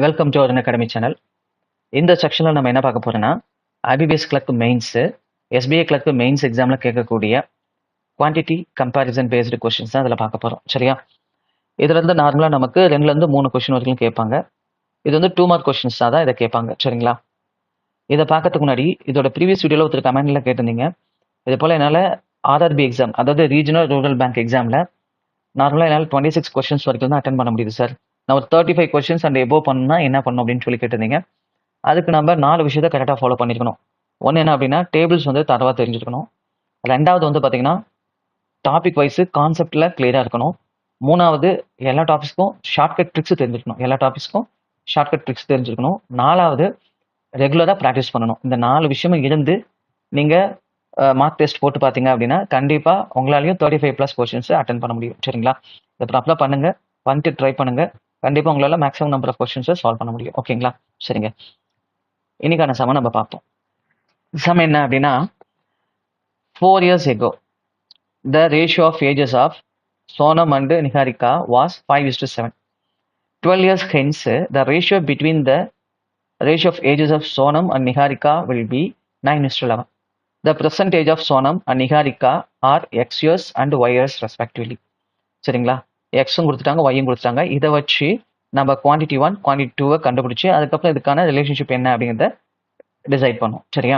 Welcome to Arun academy channel. இந்த செக்ஷனில் நம்ம என்ன பார்க்க போறோம்னா IBPS clerk mains SBI clerk mains எக்ஸாமில் கேட்கக்கூடிய குவான்டிட்டி கம்பேரிசன் பேஸ்டு கொஷின்ஸ் தான் அதில் பார்க்க போகிறோம். சரியா? இதில் இருந்து நார்மலாக நமக்கு 2லேருந்து 3 கொஷின் வரைக்கும் கேட்பாங்க. இது வந்து 2 மார்க் கொஷின்ஸ் தான் இதை கேட்பாங்க. சரிங்களா? இதை பார்க்கறதுக்கு முன்னாடி இதோட ப்ரீவியஸ் வீடியோவில் ஒருத்தர் கமெண்ட்டில் கேட்டிருந்தீங்க, இது போல் என்னால் ஆர்ஆர்பி எக்ஸாம், அதாவது ரீஜனல் ரூரல் பேங்க் எக்ஸாமில் நார்மலாக என்னால் 26 கொஷின்ஸ் வரைக்கும் தான் அட்டன் பண்ண முடியுது சார். நான் ஒரு 35 கொஷின்ஸ் அண்ட் எபோவ் பண்ணா என்ன பண்ணணும் அப்படின்னு சொல்லி கேட்டிருந்தீங்க. அதுக்கு நம்ம 4 விஷயத்தை கரெக்டாக ஃபாலோ பண்ணியிருக்கணும். ஒன்று என்ன அப்படின்னா, டேபிள்ஸ் வந்து தரவாக தெரிஞ்சிருக்கணும். ரெண்டாவது வந்து பார்த்தீங்கன்னா, டாபிக் வைஸு கான்செப்டில் கிளியராக இருக்கணும். மூணாவது, எல்லா டாபிக்ஸ்க்கும் ஷார்ட்கட் ட்ரிக்ஸ் தெரிஞ்சிருக்கணும். ஷார்ட்கட் ட்ரிக்ஸ் தெரிஞ்சிருக்கணும். நாலாவது, ரெகுலராக ப்ராக்டிஸ் பண்ணணும். இந்த 4 விஷயமும் இருந்து நீங்கள் மார்க் டெஸ்ட் போட்டு பார்த்தீங்க அப்படின்னா கண்டிப்பாக உங்களாலையும் 35+ கொஷின்ஸ் அட்டன் பண்ண முடியும். சரிங்களா? இதை ப்ராப்பராக பண்ணுங்கள், பண்ணிட்டு ட்ரை பண்ணுங்கள். கண்டிப்பாக உங்களால் மேக்ஸிமம் நம்பர் ஆஃப் கொஷின்ஸை சால்வ் பண்ண முடியும். ஓகேங்களா? சரிங்க, இன்னைக்கான சம நம்ம பார்ப்போம். சம் என்ன அப்படின்னா, 4 years ago the ratio of ages of Sonam and Niharika was 5:7. 12 years hence the ratio between the ratio of ages of Sonam and Niharika will be 9:11. The present age of Sonam and Niharika are X years and Y years respectively. சரிங்களா? எக்ஸும் கொடுத்துட்டாங்க, ஒய்யும் கொடுத்துட்டாங்க. இதை வச்சு நம்ம quantity 1 quantity 2 கண்டுபிடிச்சி அதுக்கப்புறம் இதுக்கான ரிலேஷன்ஷிப் என்ன அப்படிங்கிறத டிசைட் பண்ணும். சரியா?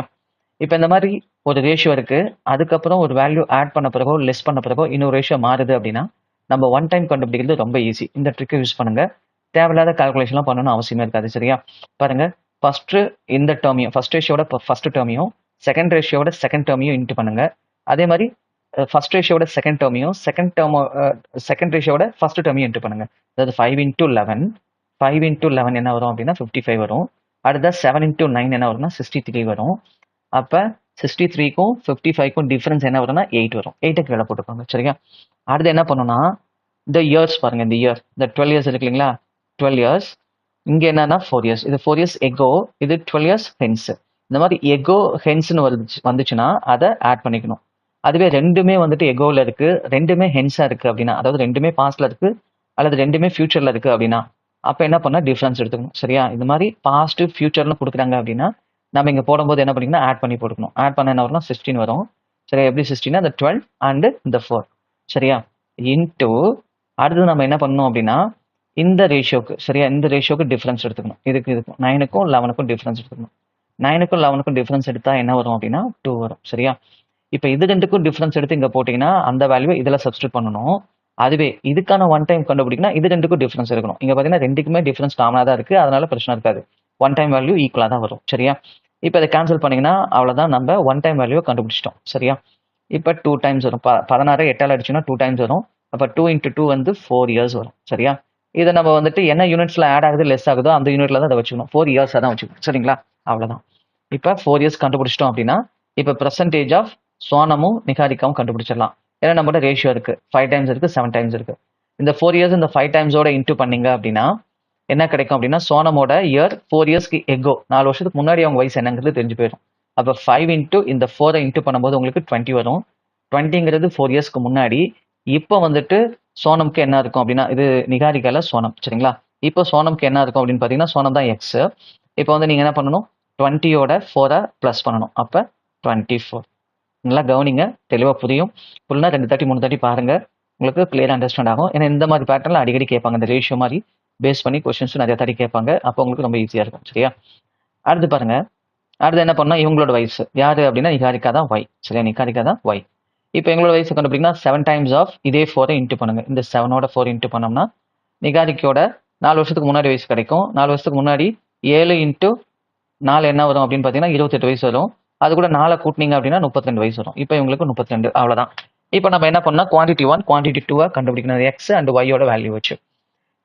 இப்போ இந்த மாதிரி ஒரு ரேஷியோ இருக்கு, அதுக்கப்புறம் ஒரு வேல்யூ ஆட் பண்ண பிறகோ லெஸ் பண்ண பிறகோ இன்னொரு ரேஷியோ மாறுது அப்படின்னா நம்ம ஒன் டைம் கண்டுபிடிக்கிறது ரொம்ப ஈஸி. இந்த ட்ரிக்கை யூஸ் பண்ணுங்க. தேவையில்லாத கால்குலேஷன்லாம் பண்ணணும்னு அவசியமே இருக்காது. சரியா? பாருங்க, ஃபர்ஸ்ட் இந்த டேர்மையும் ஃபர்ஸ்ட் ரேஷியோட ஃபர்ஸ்ட் டேர்மையும் செகண்ட் ரேஷியோட செகண்ட் டேர்மையும் இன்ட்டு பண்ணுங்க. அதே மாதிரி ஃபர்ஸ்ட் ரேஷியோட செகண்ட் டேர்மையும் செகண்ட் ரேஷியோட ஃபர்ஸ்ட் டேர்மையும் இன்ட்டு பண்ணுங்க. அதாவது 5 × 11 என்ன வரும் அப்படின்னா 55 வரும். அடுத்த 7 × 9 என்ன வரும்னா 63 வரும். அப்போ 63க்கும் 55க்கும் டிஃபரன்ஸ் என்ன வரும்னா 8 வரும். 8 கீழே போட்டுக்கோங்க. சரியா? அடுத்து என்ன பண்ணணும்னா, இந்த இயர்ஸ் பாருங்க, இந்த இயர் இந்த 12 இயர்ஸ் இருக்கு இல்லைங்களா? 12 இயர்ஸ் இங்கே என்னன்னா 4 இயர்ஸ். இது 4 இயர்ஸ் எகோ, இது 12 இயர்ஸ் ஹென்ஸ். இந்த மாதிரி எகோ ஹென்ஸ்னு வந்துச்சுன்னா அதை ஆட் பண்ணிக்கணும். அதுவே ரெண்டுமே வந்துட்டு எகோவில் இருக்கு, ரெண்டுமே ஹென்ஸாக இருக்கு அப்படின்னா, அதாவது ரெண்டுமே பாஸ்ட்ல இருக்கு அல்லது ரெண்டுமே ஃபியூச்சர்ல இருக்கு அப்படின்னா அப்போ என்ன பண்ணால் டிஃப்ரென்ஸ் எடுத்துக்கணும். சரியா? இது மாதிரி பாஸ்ட் ஃபியூச்சர்னு கொடுக்குறாங்க அப்படின்னா நம்ம இங்கே போடும்போது என்ன பண்ணிக்கணும், ஆட் பண்ணி போட்டுக்கணும். ஆட் பண்ண என்ன வரும்னா 16 வரும். சரியா? எப்படி 16 அந்த 12 அண்டு இந்த 4. சரியா? இன்ட்டு அடுத்தது நம்ம என்ன பண்ணணும் அப்படின்னா இந்த ரேஷியோக்கு, சரியா, இந்த ரேஷியோக்கு டிஃப்ரென்ஸ் எடுத்துக்கணும். இதுக்கும் 9க்கும் 11க்கும் டிஃப்ரென்ஸ் எடுத்துக்கணும். 9க்கும் 11க்கும் டிஃப்ரென்ஸ் எடுத்தால் என்ன வரும் அப்படின்னா 2 வரும். சரியா? இப்போ இது ரெண்டுக்கும் டிஃப்ரென்ஸ் எடுத்து இங்கே போட்டிங்கன்னா அந்த வேல்யூ இதில் சப்ஸ்டியூட் பண்ணணும். அதுவே இதுக்கான ஒன் டைம் கண்டுபிடிக்கணும், இது ரெண்டுக்கும் டிஃப்ரென்ஸ் இருக்கணும். இங்கே பார்த்தீங்கன்னா ரெண்டுக்குமே டிஃப்ரென்ஸ் காமனாக தான் இருக்குது, அதனால பிரச்சனை இருக்காது. ஒன் டைம் வேல்யூ ஈக்குவலாக தான் வரும். சரியா? இப்போ இதை கேன்சல் பண்ணிங்கன்னா அவ்வளோதான், நம்ம ஒன் டைம் வேல்யூவை கண்டுபிடிச்சிட்டோம். சரியா? இப்போ 2 டைம்ஸ் வரும். 16 8ஆல் அடிச்சுன்னா 2 டைம்ஸ் வரும். அப்போ 2 × 2 வந்து 4 இயர்ஸ் வரும். சரியா? இதை நம்ம வந்துட்டு என்ன யூனிட்ஸில் ஆட் ஆகுது லெஸ் ஆகுதோ அந்த யூனிட்ல தான் அதை வச்சுக்கணும். 4 இயர்ஸாக தான் வச்சுக்கணும். சரிங்களா? அவ்வளோதான். இப்போ 4 இயர்ஸ் கண்டுபிடிச்சிட்டோம் அப்படின்னா இப்போ பர்சன்டேஜ் ஆஃப் சோனமும் நிகாரிக்காவும் கண்டுபிடிச்சிடலாம். ஏன்னா நம்மளோட ரேஷியோ இருக்கு, 5 டைம்ஸ் இருக்கு, 7 டைம்ஸ் இருக்கு. இந்த 4 இயர்ஸ் இந்த 5 டைம்ஸோட இன்ட்டு பண்ணீங்க அப்படின்னா என்ன கிடைக்கும் அப்படின்னா சோனமோட இயர் 4 இயர்ஸ்க்கு எகோ 4 வருஷத்துக்கு முன்னாடி அவங்க வயசு என்னங்கிறது தெரிஞ்சு போயிடும். அப்போ 5 × இந்த 4 இன்ட்டு பண்ணும்போது உங்களுக்கு 20 வரும். 20ங்கிறது 4 இயர்ஸ்க்கு முன்னாடி. இப்போ வந்துட்டு சோனம்க்கு என்ன இருக்கும் அப்படின்னா, இது நிகாரிக்கால சோனம். சரிங்களா? இப்போ சோனம்க்கு என்ன இருக்கும் அப்படின்னு பார்த்தீங்கன்னா சோனம் தான் எக்ஸ். இப்போ வந்து நீங்கள் என்ன பண்ணணும், 20யோட 4 ப்ளஸ் பண்ணணும். அப்போ 24. நல்லா கவனிங்க, தெளிவாக புரியும். ஃபுல்லாக 2 30 3 30 பாருங்க, உங்களுக்கு கிளியர் அண்டர்ஸ்டாண்ட் ஆகும். ஏன்னா இந்த மாதிரி பேட்டர்ல அடிக்கடி கேட்பாங்க, இந்த ரேஷியோ மாதிரி பேஸ் பண்ணி கொஸ்டின்ஸும் நிறைய தடி கேட்பாங்க. அப்போ உங்களுக்கு ரொம்ப ஈஸியாக இருக்கும். சரியா? அடுத்து பாருங்க, அடுத்து என்ன பண்ணால் இவங்களோட வயசு யாரு அப்படின்னா நிகாரிக்கா தான் ஒய். சரியா? நிகாரிக்கா தான் ஒய். இப்போ எங்களோட வயசு கண்டுபிடிங்கன்னா 7 டைம்ஸ் ஆஃப் இதே 4 இன்ட்டு பண்ணுங்க. இந்த 7ஓட 4 இன்ட்டு பண்ணோம்னா நிகாரிக்கோட 4 வருஷத்துக்கு முன்னாடி வயசு கிடைக்கும். 4 வருஷத்துக்கு முன்னாடி 7 × 4 என்ன வரும் அப்படின்னு பார்த்தீங்கன்னா 28 வயசு வரும். அது கூட 4 கூட்டினீங்க அப்படின்னா 32 வயசு வரும். இப்போ இவங்களுக்கு 32. அவ்வளோதான். இப்போ நம்ம என்ன பண்ணால் குவான்டிட்டி 1 குவான்டிட்டி 2 கண்டுபிடிக்கணும், எக்ஸ் அண்ட் ஒய்யோட வேல்யூ வச்சு.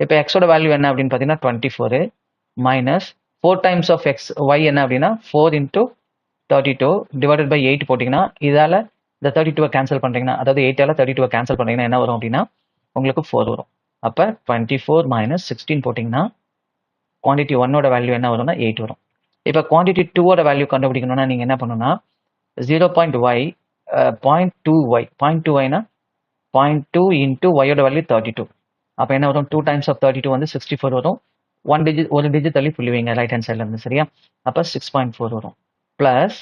இப்போ எக்ஸோட வேல்யூ என்ன அப்படின்னு பார்த்தீங்கன்னா 24 minus 4 times of x y என்ன அப்படின்னா 4 × 32 டிவைடட் பை 8 போட்டிங்கன்னா இதால் இந்த 32 கேன்சல் பண்ணுறீங்கன்னா, அதாவது 8ஆல் 32 கேன்சல் பண்ணுறீங்கன்னா என்ன வரும் அப்படின்னா உங்களுக்கு 4 வரும். அப்போ 24 மைனஸ் 16 போட்டிங்கன்னா குவான்டிட்டி 1ஓட வேல்யூ என்ன வரும்னா 8 வரும். இப்போ குவான்டிட்டி 2ஓட வேல்யூ கண்டுபிடிக்கணும்னா நீங்கள் என்ன பண்ணணும்னா 0.y 0.2y 0.2yனா 0.2 × ஒய்யோட வேல்யூ 32. அப்போ என்ன வரும், 2 டைம்ஸ் ஆஃப் 32 வந்து 64 வரும். ஒரு டிஜிட் தள்ளி புள்ளி வைங்க ரைட் ஹேண்ட் சைடில் இருந்து சரியா. அப்போ 6.4 வரும். ப்ளஸ்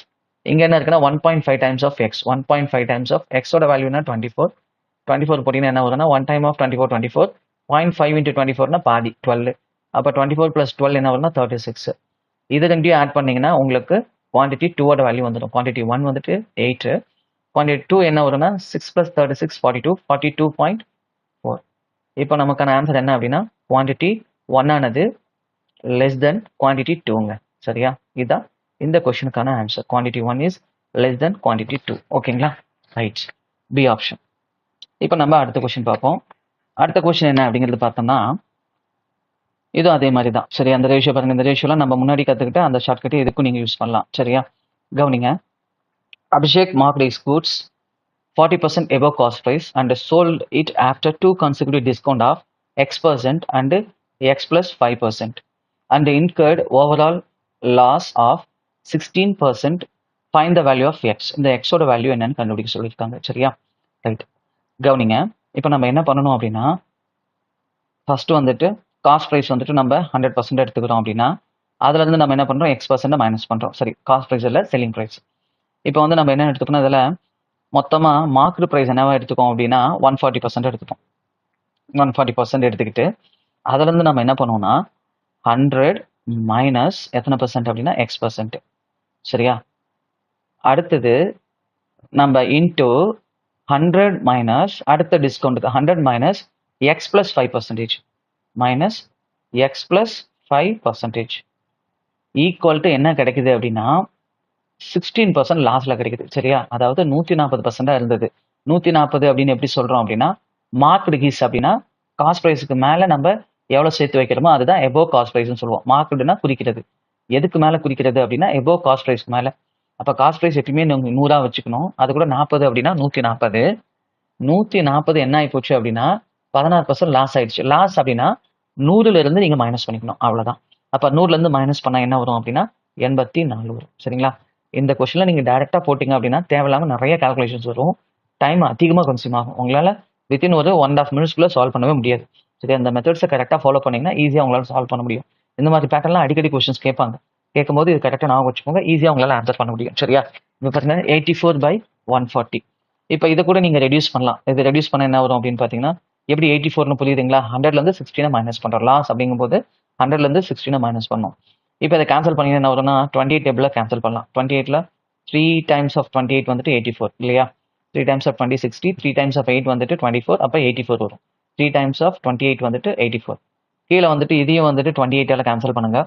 இங்கே என்ன இருக்குன்னா 1.5 times of x. 1.5 times of எக்ஸோட வேல்யூனா 24. 24 போட்டிங்கன்னா என்ன வரும்னா 1 டைம் ஆஃப் 24 24. 0.5 இன்ட்டு 24னா பாதி 12. அப்போ 24 + 12 என்ன வரும்னா 36. இது ரெண்டையும் ஆட் பண்ணிங்கன்னா உங்களுக்கு குவான்டிட்டி 2ஓட வேல்யூ வந்துடும். குவான்டிட்டி 1 வந்துட்டு 8. குவான்டிட்டி 2 என்ன வரும்னா 6 + 36 42. 42.4. இப்போ நமக்கான ஆன்சர் என்ன அப்படின்னா குவான்டிட்டி 1 ஆனது லெஸ் தென் குவான்டிட்டி 2ங்க சரியா. இதுதான் இந்த கொஸ்டினுக்கான answer. Quantity 1 is less than quantity 2. ஓகேங்களா, ரைட், பி ஆப்ஷன். இப்போ நம்ம அடுத்த கொஸ்டின் பார்ப்போம். அடுத்த கொஸ்டின் என்ன அப்படிங்கிறது பார்த்தோம்னா இதுவும் அதே மாதிரி தான் சரியா. அந்த ரேஷியோ பாருங்க, இந்த ரேஷியோலாம் நம்ம முன்னாடி கற்றுக்கிட்டு அந்த ஷார்ட்கட் இதுக்கும் நீங்கள் யூஸ் பண்ணலாம் சரியா. கவனிங்க, Abhishek marked his goods 40% above cost price and sold it after 2 consecutive discount of X% and X plus 5% and incurred overall loss of 16%. Find the value of X. இந்த Xோட வேல்யூ என்னன்னு கண்டுபிடிக்க சொல்லியிருக்காங்க சரியா. ரைட், கவனிங்க, இப்போ நம்ம என்ன பண்ணணும் அப்படின்னா ஃபர்ஸ்ட் வந்துட்டு காஸ்ட் ப்ரைஸ் வந்துட்டு நம்ம 100% எடுத்துக்கிறோம் அப்படின்னா அதுல இருந்து நம்ம என்ன பண்றோம் X% மைனஸ் பண்றோம். சரி, காஸ்ட் ப்ரைஸ் இல்லை செல்லிங் ப்ரைஸ். இப்போ வந்து நம்ம என்ன எடுத்துக்கணும், இதில் மொத்தமா மார்க்கெட் ப்ரைஸ் என்னவா எடுத்துக்கோம் அப்படின்னா 140% எடுத்துப்போம். 140% எடுத்துக்கிட்டு அதுல இருந்து நம்ம என்ன பண்ணுவோம்னா 100 மைனஸ் எத்தனை பர்சன்ட் அப்படின்னா X%. சரியா. அடுத்தது நம்ம இன்டூ 100 மைனஸ் அடுத்த டிஸ்கவுண்ட்டுக்கு 100 minus X plus 5% minus X plus 5% equal to என்ன கிடைக்குது அப்படின்னா 16% லாஸ்ட்ல கிடைக்குது சரியா. அதாவது 140% இருந்தது. 140 அப்படின்னு எப்படி சொல்றோம் அப்படின்னா மார்க்டு ஹீஸ் அப்படின்னா காஸ்ட் ப்ரைஸுக்கு மேல நம்ம எவ்வளவு சேர்த்து வைக்கிறோமோ அதுதான் எபோவ் காஸ்ட் ப்ரைஸ்னு சொல்லுவோம். மார்க்டுனா குறிக்கிறது, எதுக்கு மேல குறிக்கிறது அப்படின்னா எபோவ் காஸ்ட் ப்ரைஸ்க்கு மேல. அப்ப காஸ்ட் ப்ரைஸ் எப்பயுமே 100 வச்சுக்கணும். அது கூட 40 அப்படின்னா 140. 140 என்ன ஆகி போச்சு அப்படின்னா 16% லாஸ் ஆயிடுச்சு. லாஸ் அப்படின்னா 100ல இருந்து நீங்க மைனஸ் பண்ணிக்கணும், அவ்வளவுதான். அப்ப 100ல இருந்து மைனஸ் பண்ணா என்ன வரும் அப்படின்னா 84 வரும் சரிங்களா. இந்த கொஸ்டின்ல நீங்க டைரக்டா போட்டீங்க அப்படின்னா தேவையில்லாம நிறைய கால்குலேஷன்ஸ் வரும், டைம் அதிகமாக கன்சியூம் ஆகும். உங்களால வித்தின் ஒரு 1.5 மினிட்ஸ்க்குள்ள சால்வ் பண்ணவே முடியாது சரி. அந்த மெத்தட்ஸை கரெக்டாக ஃபாலோ பண்ணீங்கன்னா ஈஸியாக உங்களால சால்வ் பண்ண முடியும். இந்த மாதிரி பேட்டர்லாம் அடிக்கடி கொஸ்டின்ஸ் கேட்பாங்க. கேட்கும்போது இது கரெக்டாக நான் வச்சுக்கோங்க, ஈஸியாக உங்களால் ஆன்சர் பண்ண முடியும் சரியா. இப்போ பார்த்தீங்கன்னா 84/140. இப்போ இதை கூட நீங்கள் ரெடியூஸ் பண்ணலாம். இது ரெடியூஸ் பண்ண என்ன வரும் அப்படின்னு பார்த்தீங்கன்னா எப்படி 84னு புரியுதுங்களா. 100லேருந்து 16 மைனஸ் பண்ணுறோம். லாஸ் அப்படிங்கும்போது 100லேருந்து 16 மைனஸ் பண்ணோம். இப்போ இதை கேன்சல் பண்ணி என்ன வரும்னா 28 டேபிளில் கேன்சல் பண்ணலாம். 28ல் 3 டைம்ஸ் ஆஃப் 28 வந்துட்டு 84 இல்லையா. 3 டைம்ஸ் ஆஃப் 20 60. 3 டைம்ஸ் ஆஃப் 8 வந்துட்டு 24. அப்போ 84 வரும். 3 டைம்ஸ் ஆஃப் 28 வந்துட்டு 84. கீழே வந்துட்டு இதையும் வந்துட்டு 28ஆல் கேன்சல் பண்ணுங்க.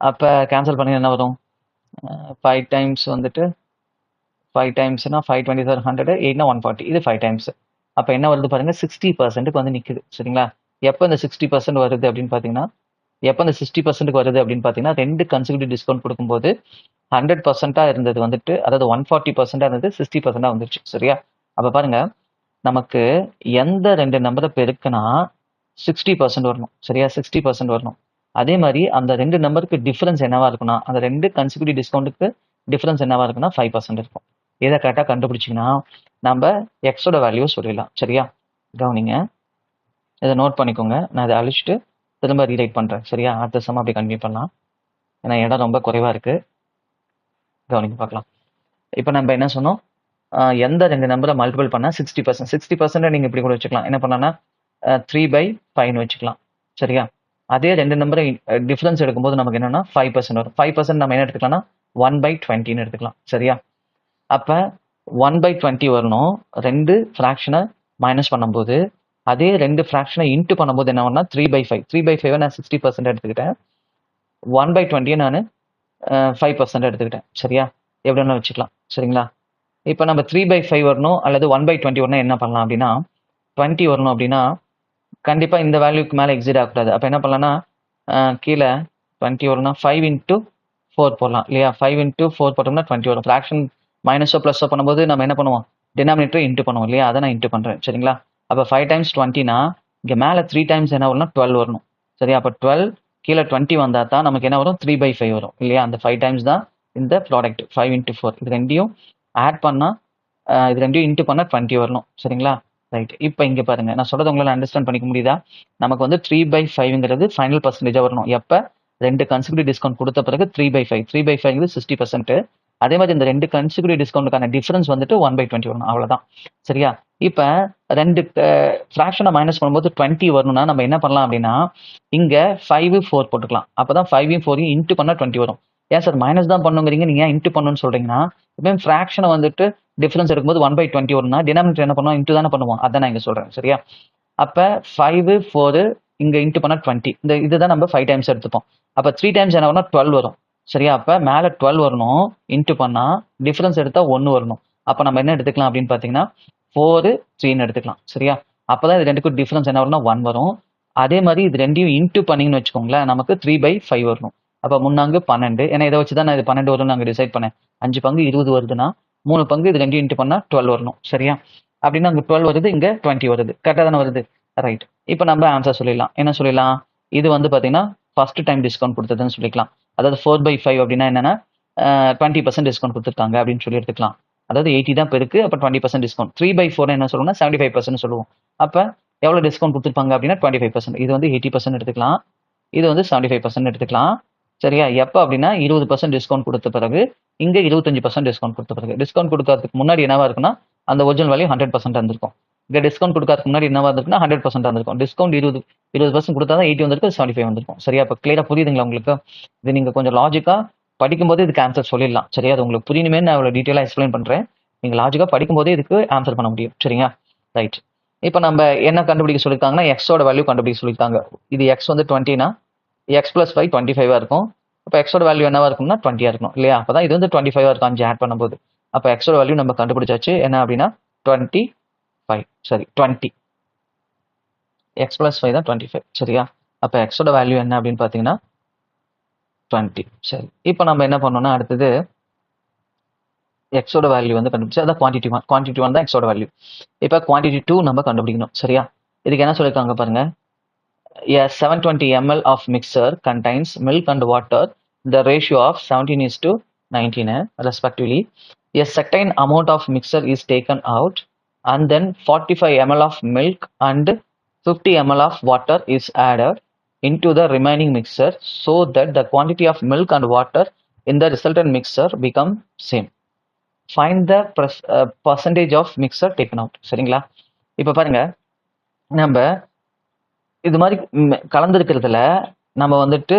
அப்போ கேன்சல் பண்ணி என்ன வரும் 5 டைம்ஸ் வந்துட்டு 5 டைம்ஸ்னா 5 20 100, 8னா 140. இது 5 டைம்ஸ். அப்போ என்ன வருது பாருங்க 60%க்கு வந்து நிற்குது சரிங்களா. எப்போ இந்த 60% வருது அப்படின்னு பார்த்தீங்கன்னா எப்போ இந்த 60%க்கு வருது அப்படின்னு பார்த்தீங்கன்னா 2 கன்சிக்யூட்டிவ் டிஸ்கவுண்ட் கொடுக்கும்போது 100% இருந்தது வந்துட்டு, அதாவது 140% இருந்தது 60% வந்துருச்சு சரியா. அப்ப பாருங்க நமக்கு எந்த 2 நம்பரை பெருக்குனா 60% வரணும் சரியா. 60% வரணும். அதே மாதிரி அந்த 2 நம்பருக்கு டிஃபரன்ஸ் என்னவா இருக்குன்னா அந்த 2 கன்சிக்யூட்டிவ் டிஸ்கவுண்ட்டுக்கு டிஃபரன்ஸ் என்னவா இருக்குன்னா 5% இருக்கும். இதை கரெக்டாக கண்டுபிடிச்சிங்கன்னா நம்ம எக்ஸோட வேல்யூ சொல்லிடலாம் சரியா. கவனிங்க, இதை நோட் பண்ணிக்கோங்க. நான் இதை அழிச்சிட்டு திரும்ப ரீரைட் பண்றேன் சரியா. அடுத்த சம் அப்படி கண்டினியூ பண்ணலாம், ஏன்னா இடம் ரொம்ப குறைவா இருக்கு. கவனிக்க பார்க்கலாம். இப்போ நம்ம என்ன சொன்னோம், எந்த 2 நம்பரை மல்டிபிள் பண்ணால் 60%. 60% நீங்கள் இப்படி கூட வச்சுக்கலாம். என்ன பண்ணலாம்னா 3/5ன்னு வச்சுக்கலாம் சரியா. அதே 2 நம்பரை டிஃபரன்ஸ் எடுக்கும்போது நமக்கு என்னன்னா 5% வரும். 5% நம்ம என்ன எடுத்துக்கலாம்னா 1/20ன்னு எடுத்துக்கலாம் சரியா. அப்போ 1/20 வரணும். 2 ஃப்ராக்ஷனை மைனஸ் பண்ணும்போது அதே 2 ஃப்ராக்ஷனை இன்ட்டு பண்ணும்போது என்ன வரும்னா 3/5. 3/5 நான் 60% எடுத்துக்கிட்டேன். 1/20 நான் 5% எடுத்துக்கிட்டேன் சரியா. எப்படி வேணாலும் வச்சுக்கலாம் சரிங்களா. இப்போ நம்ம 3/5 வரணும் அல்லது 1/20 வரணும் என்ன பண்ணலாம் அப்படின்னா 20 வரணும் அப்படின்னா கண்டிப்பாக இந்த வேல்யூக்கு மேலே எக்ஸிட் ஆகக்கூடாது. அப்போ என்ன பண்ணலாம்னா கீழே 20 வரும்னா 5 × 4 போடலாம் இல்லையா. 5 × 4 போட்டோம்னா 20 வரும். ஃப்ராக்ஷன் மைனஸோ ப்ளஸோ பண்ணும்போது நம்ம என்ன பண்ணுவோம், டினாமினேட்டரை இன்ட்டு பண்ணுவோம் இல்லையா. அதை நான் இன்ட்டு பண்ணுறேன் சரிங்களா. அப்போ 5 டைம்ஸ் 20னா இங்கே மேலே 3 டைம்ஸ் என்ன வரும்னா 12 வரணும் சரியா. அப்போ 12 கீழே 20 வந்தால் தான் நமக்கு என்ன வரும் 3/5 வரும் இல்லையா. அந்த 5 டைம்ஸ் தான் இந்த ப்ராடக்ட். 5 × 4 இது ரெண்டையும் ஆட் பண்ணால் இது ரெண்டையும் இன்ட்டு பண்ணால் 20 வரணும் சரிங்களா. ரைட். இப்போ இங்க பாருங்க. நான் சொல்றத உங்களால அண்டர்ஸ்டாண்ட் பண்ணிக்க முடியுதா? நமக்கு வந்து 3/5ங்கிறது ஃபைனல் பெர்சன்டேஜா வரணும். எப்ப 2 கன்சிக்யூட்டிவ் டிஸ்கவுண்ட் குடுத்த பிறகு 3/5. 3/5ங்கிறது 60%. அதே மாதிரி இந்த 2 கன்சிக்யூட்டிவ் டிஸ்கவுண்ட்க்கான டிஃபரன்ஸ் வந்துட்டு 1/20 வரணும். அவ்வளவுதான். சரியா? இப்ப 2 ஃபிராக்ஷனை மைனஸ் பண்ணும்போது 20 வரணும்னா நம்ம என்ன பண்ணலாம் அப்படின்னா, இங்க 5, 4 போட்டுக்கலாம். அப்பதான் 5யும் 4யும் இன்ட்டு பண்ணா 20 வரும். ஏன் சார் மைனஸ் தான் பண்ணுங்கிறீங்க, நீங்க ஏன் இன்ட்டு பண்ணணும்னு சொல்றீங்கன்னா, எப்பயும் ஃபிராக்ஷனை வந்துட்டு டிஃபரன்ஸ் எடுக்கும்போது 1/20 வரும்னா டினாமினேட்டர் என்ன பண்ணுவோம், இன்ட்டு தானே பண்ணுவோம். அதான் நான் இங்க சொல்றேன். சரியா? அப்ப 5, 4 இங்க இன்ட்டு பண்ணா 20. இந்த இதுதான் நம்ம 5 டைம்ஸ் எடுத்துப்போம். அப்ப 3 டைம்ஸ் என்ன வரும்னா 12 வரும். சரியா? அப்ப மேல 12 வரணும், இன்ட்டு பண்ணா டிஃபரன்ஸ் எடுத்தா 1 வரணும். அப்ப நம்ம என்ன எடுத்துக்கலாம் அப்படின்னு பாத்தீங்கன்னா 4, 3ன்னு எடுத்துக்கலாம். சரியா? அப்பதான் இது ரெண்டுக்கும் டிஃபரன்ஸ் என்ன வரும்னா 1 வரும். அதே மாதிரி இது ரெண்டையும் இன்ட்டு பண்ணீங்கன்னு வச்சுக்கோங்களேன், நமக்கு 3/5 வரணும். அப்ப முன்னாங்கு 12. ஏன்னா இதை வச்சுதான் நான் இது 12 வரும்னு நாங்க டிசைட் பண்ணேன். 5 பங்கு 20 வருதுன்னா 3 பங்கு இது ரெண்டையும் இன்ட்டு பண்ணா 12 வரணும். சரியா? அப்படின்னா அங்க 12 வருது, இங்க 20 வருது. கரெக்டா தானே வருது? ரைட். இப்போ நம்ம ஆன்சர் சொல்லிடலாம். என்ன சொல்லிடலாம்? இது வந்து பாத்தீங்கன்னா ஃபர்ஸ்ட் டைம் டிஸ்கவுண்ட் கொடுத்ததுன்னு சொல்லிக்கலாம். அதாவது 4/5 அப்படின்னா என்னன்னா 20% டிஸ்கவுண்ட் கொடுத்துருக்காங்க அப்படின்னு சொல்லி எடுத்துக்கலாம். அதாவது 80 தான் பெருக்கு, அப்ப 20% டிஸ்கவுண்ட். 3/4 என்ன சொல்லுவோம்னா 75% சொல்லுவோம். அப்ப எவ்வளவு டிஸ்கவுண்ட் கொடுத்துருப்பாங்க அப்படின்னா 25%. இது வந்து 80% எடுத்துக்கலாம், இது வந்து 75% எடுத்துக்கலாம். சரியா? எப்ப அப்படின்னா 20% டிஸ்கவுண்ட் கொடுத்த பிறகு, இங்க 25% டிஸ்கவுண்ட் கொடுத்த பிறகு. டிஸ்கவுண்ட் கொடுக்கறதுக்கு முன்னாடி என்னவா இருக்குன்னா அந்த ஒரிஜினல் வேல்யூ 100% இருந்திருக்கும். இங்க டிஸ்கவுண்ட் கொடுக்கறதுக்கு முன்னாடி என்னவா இருந்திருக்குன்னா 100% இருந்திருக்கும். டிஸ்கவுண்ட் 20% கொடுத்தா தான் 80 வந்திருக்கு, 75 வந்திருக்கும். சரியா? இப்ப கிளியரா புரியுதுங்களா உங்களுக்கு? இது நீங்க கொஞ்சம் லாஜிக்கா படிக்கும்போது இதுக்கு ஆன்சர் சொல்லிடலாம். சரியா? அது உங்களுக்கு புரியணுமே நான் இவ்வளவு டீட்டெயிலா எக்ஸ்பிளைன் பண்றேன். நீங்க லாஜிக்கா படிக்கும்போதே இதுக்கு ஆன்சர் பண்ண முடியும். சரிங்களா? ரைட். இப்ப நம்ம என்ன கண்டுபிடிக்க சொல்லியிருக்காங்கன்னா எக்ஸோட வேல்யூ கண்டுபிடிக்க சொல்லியிருக்காங்க. இது எக்ஸ் வந்து 20னா எக்ஸ் பிளஸ் 5 25 இருக்கும். அப்ப எக்ஸோட வேல்யூ என்னவா இருக்கும்னா 20 இருக்கணும் இல்லையா? அப்பதான் இது வந்து 25 இருக்கும் 5 ஆட் பண்ணும்போது. அப்ப எக்ஸோட வேல்யூ நம்ம கண்டுபிடிச்சாச்சு. என்ன அப்படின்னா 25. சரி 20. எக்ஸ் பிளஸ் 5 தான் 25. சரியா? அப்ப எக்ஸோட வேல்யூ என்ன அப்படின்னு பாத்தீங்கன்னா 20. சரி. இப்போ நம்ம என்ன பண்ணோம்னா அடுத்தது எக்ஸோட வேல்யூ வந்து கண்டுபிடிச்சு அதான் குவான்டிட்டி 1. குவான்டிட்டி 1 தான் எக்ஸோட வேல்யூ. இப்போ குவான்டிட்டி 2 நம்ம கண்டுபிடிக்கணும். சரியா? இதுக்கு என்ன சொல்லியிருக்காங்க பாருங்க. A 720 ml of mixture contains milk and water. The ratio of 17:19 respectively. A certain amount of mixture is taken out and then 45 ml of milk and 50 ml of water is added into the remaining mixture so that the quantity of milk and water in the resultant mixture become same. Find the percentage of mixture taken out. சரிங்களா? இப்ப பாருங்க, நம்ம இது மாதிரி கலந்துருக்கிறதுல நம்ம வந்துட்டு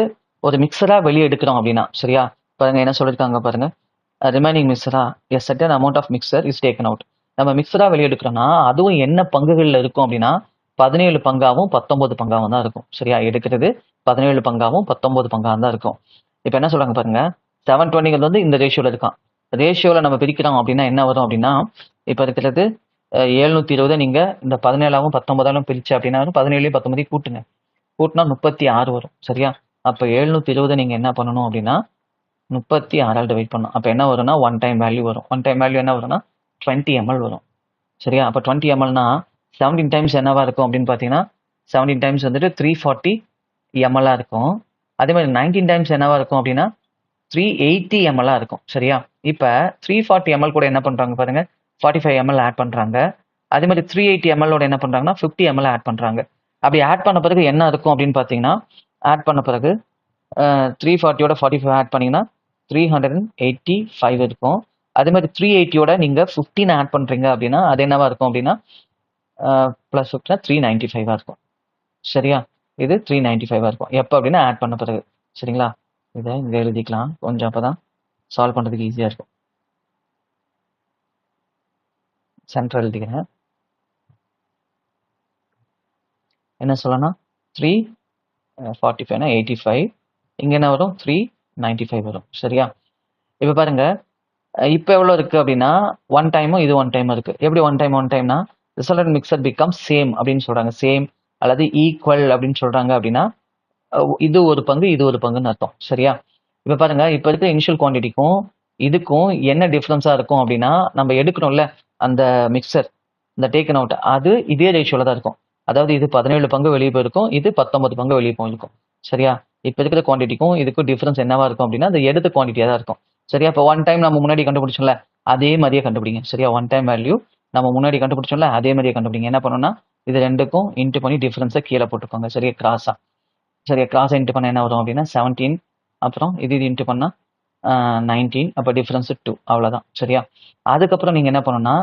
ஒரு மிக்சரா வெளியே எடுக்கிறோம் அப்படின்னா, சரியா? பாருங்க என்ன சொல்லியிருக்காங்க பாருங்க. ரிமைனிங் மிக்சரா a certain amount of mixture is taken out. நம்ம மிக்சரா வெளியே எடுக்கிறோம்னா அதுவும் என்ன பங்குகள்ல இருக்கும் அப்படின்னா 17 பங்காவும் 19 பங்காவும் தான் இருக்கும். சரியா? எடுக்கிறது 17 பங்காவும் 19 பங்காவும் தான் இருக்கும். இப்ப என்ன சொல்றாங்க பாருங்க, 720 வந்து இந்த ரேஷியோல இருக்கான். ரேஷியோல நம்ம பிரிக்கிறோம் அப்படின்னா என்ன வரும் அப்படின்னா, இப்ப இருக்கிறது 720 நீங்க இந்த 17ஆவும் 19ஆலும் பிரிச்சு அப்படின்னா 17 19 கூட்டுங்க. கூட்டினா 36 வரும். சரியா? அப்ப 720 நீங்க என்ன பண்ணணும் அப்படின்னா 36ஆல் டிவைட் பண்ணணும். அப்ப என்ன வரும்னா ஒன் டைம் வேல்யூ வரும். ஒன் டைம் வேல்யூ என்ன வரும்னா 20 ml வரும். சரியா? அப்ப 20 mlனா 17 டைம்ஸ் என்னவா இருக்கும் அப்படின்னு பாத்தீங்கன்னா 17 டைம்ஸ் வந்துட்டு 340 ml இருக்கும். அதே மாதிரி 19 டைம்ஸ் என்னவா இருக்கும் அப்படின்னா 380 ml இருக்கும். சரியா? இப்ப 340 ml கூட என்ன பண்றாங்க பாருங்க, 45 ml ஆட் பண்றாங்க. அதே மாதிரி 380 ml ஓட என்ன பண்றாங்கன்னா 50 ml ஆட் பண்றாங்க. அப்படி ஆட் பண்ண பிறகு என்ன இருக்கும் அப்படின்னு பாத்தீங்கன்னா, ஆட் பண்ண பிறகு 340யோட 45 ஆட் பண்ணீங்கன்னா 385 இருக்கும். அதே மாதிரி 380யோட நீங்க 15 ஆட் பண்றீங்க அப்படின்னா அது என்னவா இருக்கும் அப்படின்னா பிளஸ் 15 395 இருக்கும். சரியா? இது 395 இருக்கும். எப்ப அப்படின்னா ஆட் பண்ண பிறகு. சரிங்களா? இதை இங்க எழுதிக்கலாம். கொஞ்சம் அப்பதான் சால்வ் பண்றதுக்கு ஈஸியா இருக்கும். சென்டர் எழுதிக்கிறேன். என்ன சொல்லலாம், 345 85, இங்க என்ன வரும் 395 வரும். சரியா? இப்ப பாருங்க, இப்ப எவ்வளவு இருக்கு அப்படின்னா ஒன் டைமும் இது ஒன் டைம் இருக்கு. எப்படி ஒன் டைம்னா ரிசல்டன்ட் மிக்சர் பிகம் சேம் அப்படின்னு சொல்றாங்க. சேம் அல்லது ஈக்குவல் அப்படின்னு சொல்றாங்க அப்படின்னா இது ஒரு பங்கு இது ஒரு பங்குன்னு அர்த்தம். சரியா? இப்ப பாருங்க, இப்ப இருக்க இனிஷியல் குவான்டிட்டிக்கும் இதுக்கும் என்ன டிஃபரன்ஸா இருக்கும் அப்படின்னா நம்ம எடுக்கிறோம்ல அந்த மிக்சர், இந்த டேக்கன் அவுட், அது இதே ரேஷியோல தான் இருக்கும். அதாவது இது 17 பங்கு வெளியே போயிருக்கும், இது 19 பங்கு வெளியே போயிருக்கும். சரியா? இப்ப இருக்கிற குவான்டிட்டிக்கும் இதுக்கும் டிஃபரன்ஸ் என்னவா இருக்கும் அப்படின்னா அந்த எடுத்த குவான்டிட்டியா தான் இருக்கும். சரியா? இப்போ ஒன் டைம் நம்ம முன்னாடி கண்டுபிடிச்சோம்ல அதே மாதிரியே கண்டுபிடிங்க. சரியா? ஒன் டைம் வேல்யூ நம்ம முன்னாடி கண்டுபிடிச்சோம்ல அதே மாதிரியே கண்டுபிடிங்க. என்ன பண்ணணும்னா இது ரெண்டுக்கும் இன்ட்டு பண்ணி டிஃபரன்ஸை கீழே போட்டுக்கோங்க. சரியா கிராஸா. சரியா கிராஸா இன்ட்டு பண்ண என்ன வரும் அப்படின்னா 17. அப்புறம் இது இன்ட்டு பண்ணா 19. அப்போ டிஃபரன்ஸ் 2. அவ்வளோதான். சரியா. அதுக்கப்புறம் நீங்க என்ன பண்ணணும்னா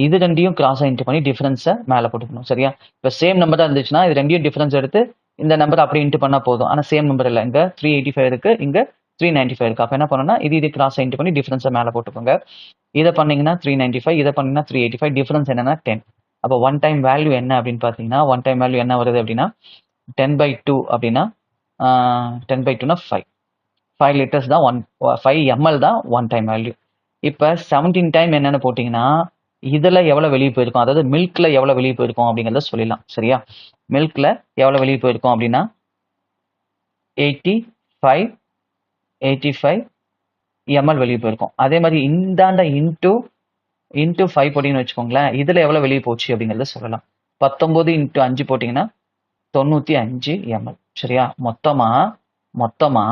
இது ரெண்டையும் கிராஸா இன்ட்டு பண்ணி டிஃபரன்ஸை மேலே போட்டுக்கணும். சரியா. இப்போ சேம் நம்பர் தான் இருந்துச்சுன்னா இது ரெண்டையும் டிஃபரன்ஸ் எடுத்து இந்த நம்பர் அப்படியே இன்ட்டு பண்ணா போதும். ஆனால் சேம் நம்பர் இல்லை. இங்கே 385 இருக்கு, இங்க 395 இருக்கு. அப்போ என்ன பண்ணணும்னா இது கிராஸா இன்ட்டு பண்ணி டிஃபரன்ஸை மேலே போட்டுக்கோங்க. இதை பண்ணீங்கன்னா 395, இதை பண்ணீங்கன்னா 385. டிஃபரன்ஸ் என்னன்னா 10. அப்போ ஒன் டைம் வேல்யூ என்ன அப்படின்னு பார்த்தீங்கன்னா ஒன் டைம் வேல்யூ என்ன வருது அப்படின்னா 10/2 அப்படின்னா 10/2னா 5. 5 லிட்டர்ஸ் தான் 5 ml தான் ஒன் டைம் வேல்யூ. இப்போ 17 டைம் என்னன்னு போட்டிங்கன்னா இதில் எவ்வளோ வெளியே போயிருக்கும், அதாவது மில்க்ல எவ்வளோ வெளியே போயிருக்கும் அப்படிங்கிறத சொல்லிடலாம். சரியா. மில்க்ல எவ்வளோ வெளியே போயிருக்கும் அப்படின்னா 85 ml வெளியே போயிருக்கும். அதே மாதிரி இந்தாண்ட இன்ட்டு 5 போட்டிங்கன்னு வச்சுக்கோங்களேன், இதில் எவ்வளோ வெளியே போச்சு அப்படிங்கிறத சொல்லலாம். 19 × 5 போட்டிங்கன்னா 95 ml. சரியா. மொத்தமா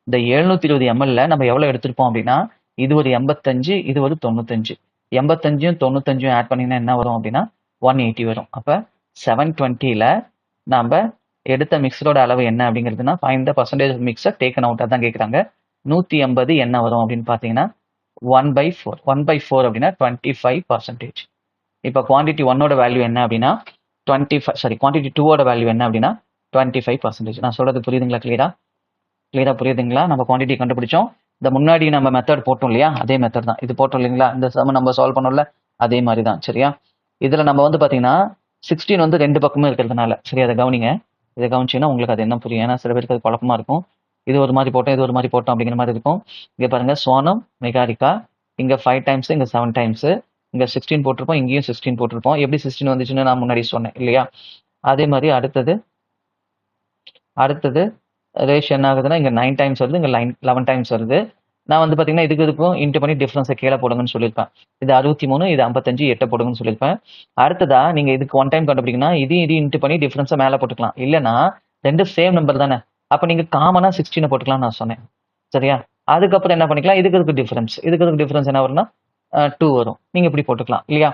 இந்த 720 mlல நம்ம எவ்வளோ எடுத்திருப்போம் அப்படின்னா இது ஒரு 85, இது ஒரு 95. 85யும் 95யும் ஆட் பண்ணிங்கன்னா என்ன வரும் அப்படின்னா 180 வரும். அப்போ 720ல நம்ம எடுத்த மிக்சரோட அளவு என்ன அப்படிங்கிறதுனா find the percentage of mixture taken out தான் கேட்குறாங்க. 180 என்ன வரும் அப்படின்னு பார்த்தீங்கன்னா 1/4. 1/4 அப்படின்னா 25%. இப்போ குவான்டிட்டி 1ஓட வேல்யூ என்ன அப்படின்னா குவான்டிட்டி 2ஓட வேல்யூ என்ன அப்படின்னா 25%. நான் சொல்றது புரியுதுங்களா? கிளியரா புரியுதுங்களா? நம்ம குவான்டிட்டி கண்டுபிடிச்சோம். இந்த முன்னாடி நம்ம மெத்தட் போட்டோம் இல்லையா, அதே மெத்தட் தான் இது போட்டோம் இல்லைங்களா, இந்த சம் நம்ம சால்வ் பண்ணோம்ல அதே மாதிரி தான். சரியா. இதுல நம்ம வந்து பாத்தீங்கன்னா 16 வந்து ரெண்டு பக்கமும் இருக்கிறதுனால, சரி அதை கவனிங்க. இதை கவனிச்சீங்கன்னா உங்களுக்கு அது என்ன புரியும். ஏன்னா சில பேருக்கு அது குழப்பமா இருக்கும். இது ஒரு மாதிரி போட்டோம், இது ஒரு மாதிரி போட்டோம் அப்படிங்கிற மாதிரி இருக்கும். இங்க பாருங்க சோனம் மெகாரிக்கா, இங்க 5 டைம்ஸ், இங்க 7 டைம்ஸ், இங்க 16 போட்டிருப்போம், இங்கேயும் 16 போட்டிருப்போம். எப்படி 16 வந்துச்சுன்னு நான் முன்னாடி சொன்னேன் இல்லையா. அதே மாதிரி அடுத்தது ரேஷியோ என்ன ஆகுதுன்னா இங்க 9 டைம்ஸ் வருது, இங்க 11 டைம்ஸ் வருது. நான் வந்து பாத்தீங்கன்னா இதுக்கும் இன்ட்டு பண்ணி டிஃபரன்ஸை கீழே போடுங்கன்னு சொல்லியிருப்பேன். இது 63, இது 55, 8 போடுங்கன்னு சொல்லியிருப்பேன். அடுத்ததா நீங்க இதுக்கு ஒன் டைம் கண்டுபிடிக்கணும், இது இன்ட்டு பண்ணி டிஃபரன்ஸை மேலே போட்டுக்கலாம். இல்லைன்னா ரெண்டு சேம் நம்பர் தானே, அப்ப நீங்க காமனா 16 போட்டுக்கலாம் நான் சொன்னேன். சரியா. அதுக்கப்புறம் என்ன பண்ணிக்கலாம், இதுக்கு டிஃபரன்ஸ் என்ன வரும்னா 2 வரும். நீங்க இப்படி போட்டுக்கலாம் இல்லையா.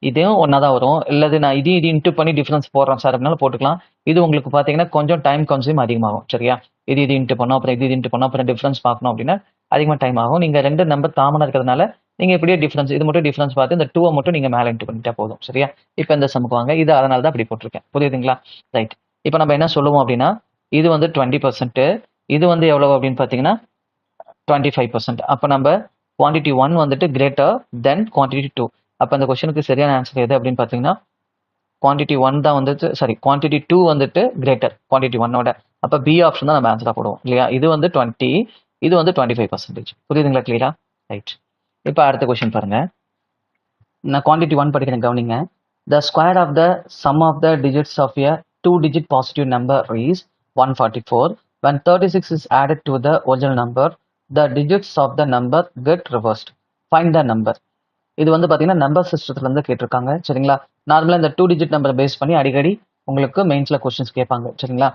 இதுவும் ஒன்னா தான் வரும். இல்லது நான் இது இன்ட்டு பண்ணி டிஃபரன்ஸ் போடுறேன் சார் அப்படின்னாலும் போட்டுக்கலாம். இது உங்களுக்கு பாத்தீங்கன்னா கொஞ்சம் டைம் கன்சியூம் அதிகமாகும். சரியா. இது இன்ட்டு பண்ணோம், அப்புறம் இது இன்ட்டு பண்ணோம், அப்புறம் டிஃபரன்ஸ் பார்க்கணும் அப்படின்னா அதிகமா டைம் ஆகும். நீங்க ரெண்டு நம்பர் காமனா இருக்கிறதுனால நீங்க இப்படியே டிஃபரன்ஸ் இது மட்டும் டிஃபரன்ஸ் பார்த்து இந்த 2 மட்டும் நீங்க மேல இன்ட்டு பண்ணிட்டா போதும். சரியா. இப்போ இந்த சமுக்கு வாங்க. இது அதனால தான் அப்படி போட்டிருக்கேன். புரியுதுங்களா? ரைட். இப்போ நம்ம என்ன சொல்லுவோம் அப்படின்னா இது வந்து 20%, இது வந்து எவ்வளவு அப்படின்னு பாத்தீங்கன்னா 25%. அப்ப நம்ம குவான்டிட்டி 1 வந்துட்டு கிரேட்டர் தென் குவான்டிட்டி 2. அப்ப அந்த கொஸ்டினுக்கு சரியான ஆன்சர் எது அப்படின்னு பாத்தீங்கன்னா குவான்டிட்டி 1 தான் வந்துட்டு குவான்டிட்டி 2 வந்துட்டு கிரேட்டர் குவான்டிட்டி 1ஓட. அப்ப பி ஆப்ஷன் தான் நம்ம ஆன்சரா போடுவோம் இல்லையா. இது வந்து 20, இது வந்து 25%. புரியுதுங்களா? கிளியரா? ரைட். இப்போ அடுத்த கொஸ்டின் பாருங்க. நான் குவான்டிட்டி 1 படிக்கிறேன், கவனிங்க. The square of the sum of the digits of a 2-digit positive number is 144. When 36 is added to the original number, the digits of the number get reversed. Find the number. இது வந்து பாத்தீங்கன்னா number சிஸ்டத்துல இருந்து கேட்டிருக்காங்க. சரிங்களா. நார்மலா இந்த 2 digit நம்பரை பேஸ் பண்ணி அடிக்கடி உங்களுக்கு மெயின்ஸ்ல கொஸ்டின்ஸ் கேட்பாங்க. சரிங்களா.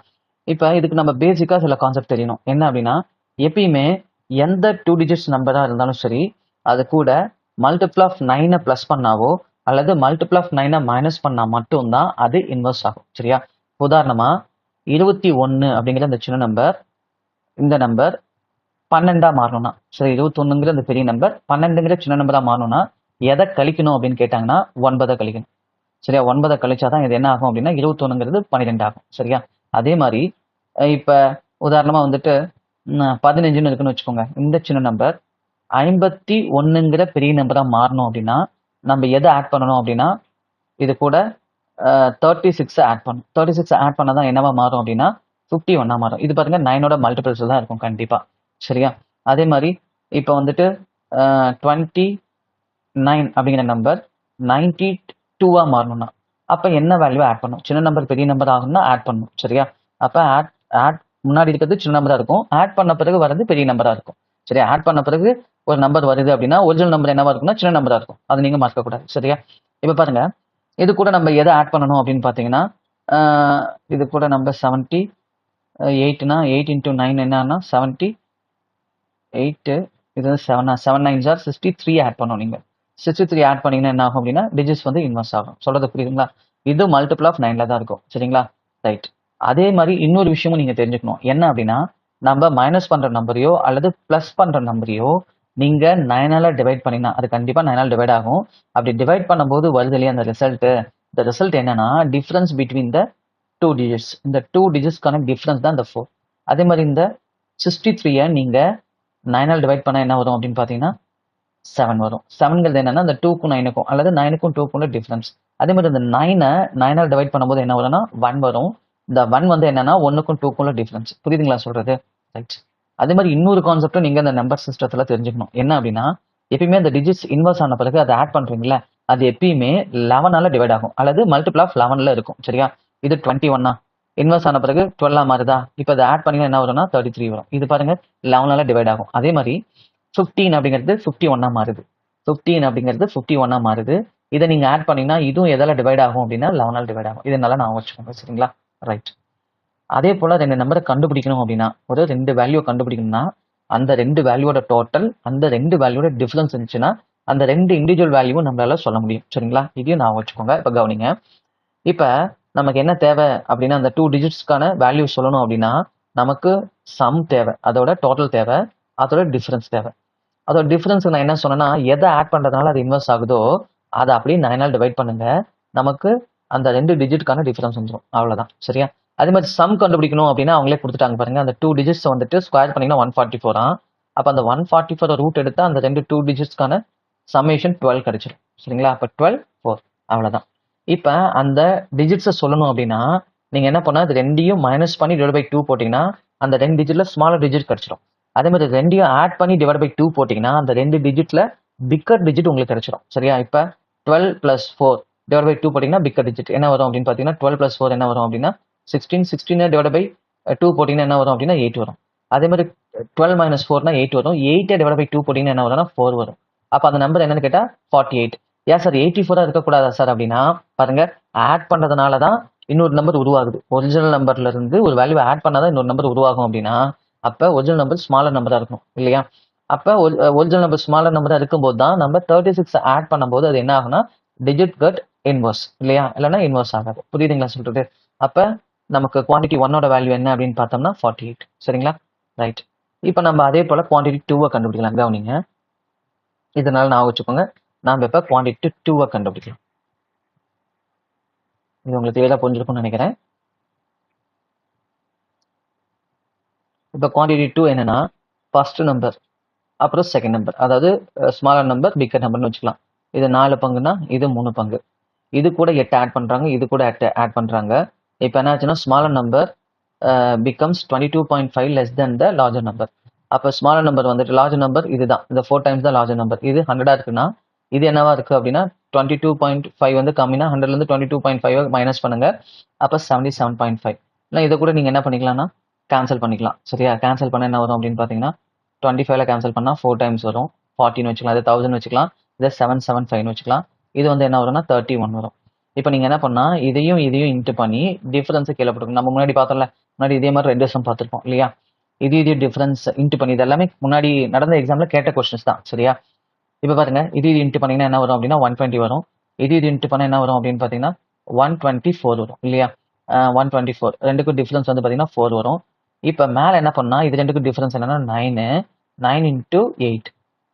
இப்ப இதுக்கு நம்ம பேசிக்கா சில கான்செப்ட் தெரியணும். என்ன அப்படின்னா எப்பயுமே எந்த 2 டிஜிட்ஸ் நம்பரா இருந்தாலும் சரி, அது கூட மல்டிபிள் ஆஃப் 9 பிளஸ் பண்ணாவோ அல்லது மல்டிபிள் ஆஃப் 9 மைனஸ் பண்ணா மட்டும்தான் அது இன்வெர்ஸ் ஆகும். சரியா. உதாரணமா 21 அப்படிங்கிற இந்த சின்ன நம்பர், இந்த நம்பர் 12 மாறணும்னா, சரி 21ங்கிற இந்த பெரிய நம்பர் 12ங்கிற சின்ன நம்பரா மாறணும்னா எதை கழிக்கணும் அப்படின்னு கேட்டாங்கன்னா 9 கழிக்கணும். சரியா. 9 கழிச்சாதான் இது என்ன ஆகும் அப்படின்னா 21ங்கிறது 12 ஆகும். சரியா. அதே மாதிரி இப்ப உதாரணமா வந்துட்டு 15ன்னு இருக்குன்னு வச்சுக்கோங்க. இந்த சின்ன நம்பர் 51ங்கிற பெரிய நம்பரா மாறணும் அப்படின்னா நம்ம எதை ஆட் பண்ணணும் அப்படின்னா இது கூட 36 ஆட் பண்ணணும். 36 ஆட் பண்ணாதான் என்னவா மாறும் அப்படின்னா 51 மாறும். இது பாருங்க 9ஓட மல்டிபிள்ஸ் தான் இருக்கும் கண்டிப்பா. சரியா. அதே மாதிரி இப்ப வந்துட்டு 29 அப்படிங்கிற நம்பர் 92 மாறணும்னா அப்ப என்ன வேல்யூ ஆட் பண்ணும், சின்ன நம்பர் பெரிய நம்பர் ஆகும்னா ஆட் பண்ணும். சரியா. அப்ப ஆட் முன்னாடி இருக்கிறது சின்ன நம்பரா இருக்கும், ஆட் பண்ண பிறகு வர்றது பெரிய நம்பரா இருக்கும். சரியா. ஆட் பண்ண பிறகு ஒரு நம்பர் வருது அப்படின்னா ஒரிஜினல் நம்பர் என்னவா இருக்கும்னா சின்ன நம்பரா இருக்கும். அது நீங்க மறக்க கூடாது. சரியா. இப்ப பாருங்க இது கூட நம்ம எதை ஆட் பண்ணணும் அப்படின்னு பாத்தீங்கன்னா இது கூட நம்ம 78னா 8 × 9 என்னன்னா 78, இது 7 9s are 63 ஆட் பண்ணணும் நீங்க. 63 ஆட் பண்ணீங்கன்னா என்ன ஆகும் அப்படின்னா டிஜிட்ஸ் வந்து இன்வெர்ஸ் ஆகும். சொல்றது புரியுதுங்களா? இது மல்டிபிள் ஆஃப் 9ல தான் இருக்கும். சரிங்களா? ரைட். அதே மாதிரி இன்னொரு விஷயமும் நீங்க தெரிஞ்சுக்கணும். என்ன அப்படின்னா நம்ம மைனஸ் பண்ற நம்பரையோ அல்லது பிளஸ் பண்ற நம்பரையோ நீங்க 9ஆல டிவைட் பண்ணீங்கன்னா அது கண்டிப்பா 9ஆல டிவைட் ஆகும். அப்படி டிவைட் பண்ணும்போது வருது இல்லையா அந்த ரிசல்ட். இந்த ரிசல்ட் என்னன்னா டிஃபரன்ஸ் பிட்வீன் த 2 டிஜிட்ஸ். இந்த 2 டிஜிட்ஸ்க்கான டிஃபரன்ஸ் தான் இந்த 4. அதே மாதிரி இந்த 63 நீங்க 9ஆல் டிவைட் பண்ணா என்ன வரும் அப்படின்னு பாத்தீங்கன்னா 7 வரும். 7ங்கிறது என்னன்னா இந்த 2க்கும் 9க்கும் அல்லது 9க்கும் 2க்கும் உள்ள டிஃபரன்ஸ். அதே மாதிரி இந்த 9ஆல் டிவைட் பண்ணும்போது என்ன வரும்னா 1 வரும். இந்த 1 வந்து என்னன்னா 1க்கும் 2க்கும் உள்ள டிஃபரன்ஸ். புரியுதுங்களா சொல்றது? ரைட். அதே மாதிரி இன்னொரு கான்செப்டும் நீங்க இந்த நம்பர் சிஸ்டத்துல தெரிஞ்சுக்கணும். என்ன அப்படின்னா எப்பயுமே அந்த டிஜிட்ஸ் இன்வெர்ஸ் ஆன பிறகு அதை ஆட் பண்றீங்களா அது எப்பயுமே 11ஆல டிவைட் ஆகும் அல்லது மல்டிபிள் ஆஃப் 11ல இருக்கும். சரியா? இது 21 இன்வெர்ஸ் ஆன பிறகு 12 மாறுதா? இப்போ அதை ஆட் பண்ணீங்கன்னா என்ன வரும்னா 33 வரும். இது பாருங்க 11ஆல டிவைட் ஆகும். அதே மாதிரி 15 அப்படிங்கிறது 51 மாறுது. 15 அப்படிங்கிறது 51 மாறுது. இதை நீங்க ஆட் பண்ணீங்கன்னா இதுவும் எதால டிவைட் ஆகும் அப்படின்னா 11ஆல் டிவைட் ஆகும். இது நல்லா நான் வச்சுக்கோங்க. சரிங்களா? ரைட். அதே போல 2 நம்பரை கண்டுபிடிக்கணும் அப்படின்னா ஒரு 2 வேல்யூ கண்டுபிடிக்கணும்னா அந்த 2 வேல்யூவோட டோட்டல் அந்த 2 வேல்யூவோட டிஃபரன்ஸ் இருந்துச்சுன்னா அந்த 2 இண்டிவிஜுவல் வேல்யூவும் நம்மளால சொல்ல முடியும். சரிங்களா? இதையும் நான் வச்சுக்கோங்க. இப்போ கவனிங்க. இப்போ நமக்கு என்ன தேவை அப்படின்னா அந்த 2 டிஜிட்ஸ்க்கான வேல்யூ சொல்லணும் அப்படின்னா நமக்கு சம் தேவை, அதோட டோட்டல் தேவை, அதோட டிஃபரன்ஸ் தேவை. அதோட டிஃபரன்ஸ் நான் என்ன சொன்னேன்னா எதை ஆட் பண்றதுனால அது இன்வெர்ஸ் ஆகுதோ அதை அப்படியே 9ஆல் டிவைட் பண்ணுங்க. நமக்கு அந்த 2 டிஜிட்கான டிஃபரன்ஸ் வந்துடும். அவ்வளவுதான். சரியா? அதே மாதிரி சம் கண்டுபிடிக்கணும் அப்படின்னா அவங்களே கொடுத்துட்டாங்க பாருங்க. அந்த 2 டிஜிட்ஸ் வந்துட்டு ஸ்கொயர் பண்ணீங்கன்னா 144 அப்ப அந்த 144 ரூட் எடுத்தா அந்த 2 டிஜிட்ஸ்க்கான சம்மேஷன் 12 கிடைச்சிடும். சரிங்களா? அப்ப 12 4 அவ்வளவுதான். இப்ப அந்த டிஜிட்ஸை சொல்லணும் அப்படின்னா நீங்க என்ன பண்ணா இது ரெண்டையும் மைனஸ் பண்ணி டிவைட் பை 2 போட்டீங்கன்னா அந்த 2 டிஜிட்ல ஸ்மாலர் டிஜிட் கிடைச்சிடும். அதே மாதிரி ரெண்டையும் ஆட் பண்ணி டிவைட் பை 2 போட்டீங்கன்னா அந்த 2 டிஜிட்ல பிக்கர் டிஜிட் உங்களுக்கு கிடைச்சிடும். சரியா? இப்ப 12 பிளஸ் 4 டிவைட் பை 2 போட்டீங்கன்னா பிக்கர் டிஜிட் என்ன வரும் அப்படின்னு பாத்தீங்கன்னா 12 பிளஸ் 4 என்ன வரும் அப்படின்னா 16. 16 டிவைட் பை 2 போட்டீங்கன்னா என்ன வரும் அப்படின்னா 8 வரும். அதே மாதிரி 12 மைனஸ் 4னா 8 வரும். 8 டிவைட் பை 2 போட்டீங்கன்னா என்ன வரும்னா 4 வரும். அப்ப அந்த நம்பர் என்னன்னு கேட்டா 48. ஏன் சார் 84 இருக்கக்கூடாதா சார் அப்படின்னா பாருங்க ஆட் பண்றதுனால தான் இன்னொரு நம்பர் உருவாகுது. ஒரிஜினல் நம்பர்ல இருந்து ஒரு வேல்யூ ஆட் பண்ணாதான் இன்னொரு நம்பர் உருவாகும் அப்படின்னா அப்ப ஒரிஜினல் நம்பர் ஸ்மாலர் நம்பரா இருக்கும் இல்லையா? அப்ப ஒரிஜினல் நம்பர் ஸ்மாலர் நம்பரா இருக்கும்போது தான் நம்ம 36 ஆட் பண்ணும்போது அது என்ன ஆகும்னா டிஜிட் கட் இன்வர்ஸ் இல்லையா? இல்லைன்னா இன்வர்ஸ் ஆகாது. புரியுதுங்களா சொல்றது? அப்ப நமக்கு குவான்டிட்டி 1ஓட வேல்யூ என்ன அப்படின்னு பார்த்தோம்னா 48. சரிங்களா? ரைட். இப்போ நம்ம அதே போல குவான்டிட்டி 2 கண்டுபிடிக்கலாம். கவனிங்க. இதனால நான் வச்சுக்கோங்க. நாம இப்ப குவான்டிட்டி 2 கண்டுபிடிக்கலாம். இது உங்களுக்கு தெளிவா புரிஞ்சிருக்கும்னு நினைக்கிறேன். இப்போ குவான்டிட்டி 2 என்னன்னா ஃபர்ஸ்ட் நம்பர் அப்புறம் செகண்ட் நம்பர், அதாவது ஸ்மாலர் நம்பர் பிக்கர் நம்பர்னு வச்சுக்கலாம். இது 4 பங்குனா இது 3 பங்கு. இது கூட 8 ஆட் பண்றாங்க, இது கூட 8 ஆட் பண்றாங்க. இப்போ என்ன ஆச்சுன்னா smaller number becomes 22.5 less than the larger number. அப்போ ஸ்மாலர் நம்பர் வந்துட்டு லார்ஜர் நம்பர் இதுதான், இந்த 4 டைம்ஸ் தான் லார்ஜர் நம்பர். இது 100 இருக்குன்னா இது என்னவா இருக்கு அப்படின்னா 22.5 வந்து கம்மினா 100ல இருந்து 22.5 மைனஸ் பண்ணுங்க. அப்போ 77.5. இல்லை இதை கூட நீங்க என்ன பண்ணிக்கலாம்னா கேன்சல் பண்ணிக்கலாம். சரியா? கேன்சல் பண்ண என்ன வரும் அப்படின்னு பாத்தீங்கன்னா 25ல கேன்சல் பண்ணா 4 டைம்ஸ் வரும். 40 வச்சுக்கலாம், இது 1000 வச்சுக்கலாம், இதை 775 வச்சுக்கலாம். இது வந்து என்ன வரும்னா 31 வரும். இப்போ நீங்க என்ன பண்ணா இதையும் இன்ட்டு பண்ணி டிஃபரன்ஸ் கீழே போட்டுக்கணும். நம்ம முன்னாடி பார்த்தோம்ல, முன்னாடி இதே மாதிரி 2 சம் பார்த்துருப்போம் இல்லையா? இது டிஃபரன்ஸ் இன்ட்டு பண்ணி இது எல்லாமே முன்னாடி நடந்த எக்ஸாம்ல கேட்ட கொஸ்டின்ஸ் தான். சரியா? இப்போ பாருங்க இது இன்ட்டு பண்ணீங்கன்னா என்ன வரும் அப்படின்னா 120 வரும். இது இன்ட்டு பண்ண என்ன வரும் அப்படின்னு பாத்தீங்கன்னா 124 வரும் இல்லையா? 124 ரெண்டுக்கும் டிஃபரன்ஸ் வந்து பாத்தீங்கன்னா 4 வரும். இப்போ மேல என்ன பண்ணா இது ரெண்டுக்கும் டிஃபரன்ஸ் என்னன்னா 9 இன்ட்டு 8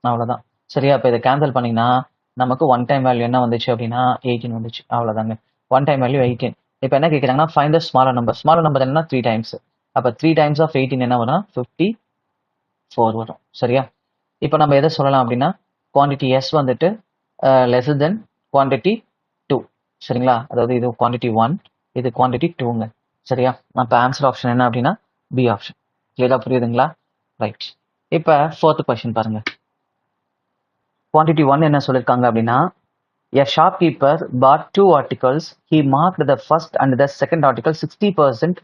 அவ்வளவுதான். சரியா? இப்போ இதை கேன்சல் பண்ணீங்கன்னா நமக்கு ஒன் டைம் வேல்யூ என்ன வந்துச்சு அப்படின்னா 18 வந்துச்சு. அவ்வளவுதாங்க. One time value 18. இப்போ என்ன கேட்குறாங்கன்னா find the smaller number. Smaller number என்னன்னா 3 டைம்ஸ். அப்போ 3 டைம்ஸ் ஆஃப் 18 என்ன வரும்? 54 வரும். சரியா? இப்போ நம்ம எதை சொல்லலாம் அப்படின்னா குவான்டிட்டி எஸ் வந்துட்டு லெஸர் தென் குவான்டிட்டி 2. சரிங்களா? அதாவது இது குவான்டிட்டி 1, இது குவான்டிட்டி 2ங்க. சரியா? அப்போ ஆன்சர் ஆப்ஷன் என்ன அப்படின்னா பி ஆப்ஷன். கிளியரா புரியுதுங்களா? ரைட். இப்போ 4th கொஸ்டின் பாருங்க. குவான்டிட்டி 1 என்ன சொல்லியிருக்காங்க அப்படின்னா a shopkeeper bought 2 articles. He marked the first and the second article 60%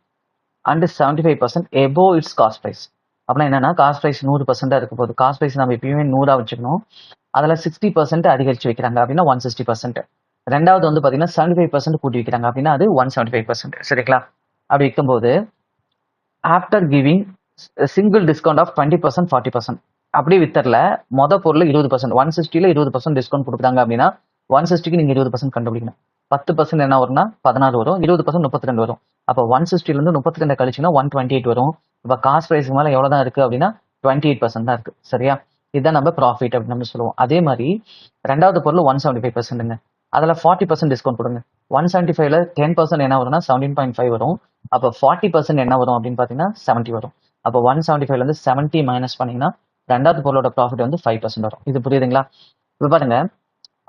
and 75% above its cost price. அப்படின்னா என்னன்னா காஸ்ட் ப்ரைஸ் 100% இருக்க போகுது. காஸ்ட் ப்ரைஸ் நம்ம எப்பயுமே 100 வச்சுக்கணும். அதில் 60% அதிகரிச்சு வைக்கிறாங்க அப்படின்னா 160%. ரெண்டாவது வந்து பார்த்தீங்கன்னா 75% கூட்டி வைக்கிறாங்க அப்படின்னா அது 175%. சரிங்களா? அப்படி இருக்கும்போது after giving single discount of 20%, 40%. அப்படி வித்தரில் பொருள் 20%, 160ல 20% டிஸ்கவுண்ட் கொடுக்குறாங்க அப்படின்னா 160க்கு நீங்கள் 20% கண்டுபிடிக்கணும். 10% என்ன வரும்னா 16 வரும், 20% 32 வரும். அப்போ 160லேருந்து 32 கழிச்சுன்னா 128 வரும். இப்போ காஸ்ட் ப்ரைஸ்க்கு மேலே எவ்வளோ தான் இருக்குது அப்படின்னா 28% தான் இருக்குது. சரியா? இதுதான் நம்ம ப்ராஃபிட் அப்படின்னு நம்ம சொல்லுவோம். அதே மாதிரி ரெண்டாவது பொருள் 175%ங்க. அதில் 40% டிஸ்கவுண்ட் கொடுங்க. 175ல 10% என்ன வரும்னா 17.5 வரும். அப்போ 40% என்ன வரும் அப்படின்னு பார்த்தீங்கன்னா 70 வரும். அப்போ 175லேருந்து 70 மைனஸ் பண்ணிங்கன்னா ரெண்டாவது பொருளோட ப்ராஃபிட் வந்து 5% வரும். இது புரியுதுங்களா? இப்போ பாருங்க,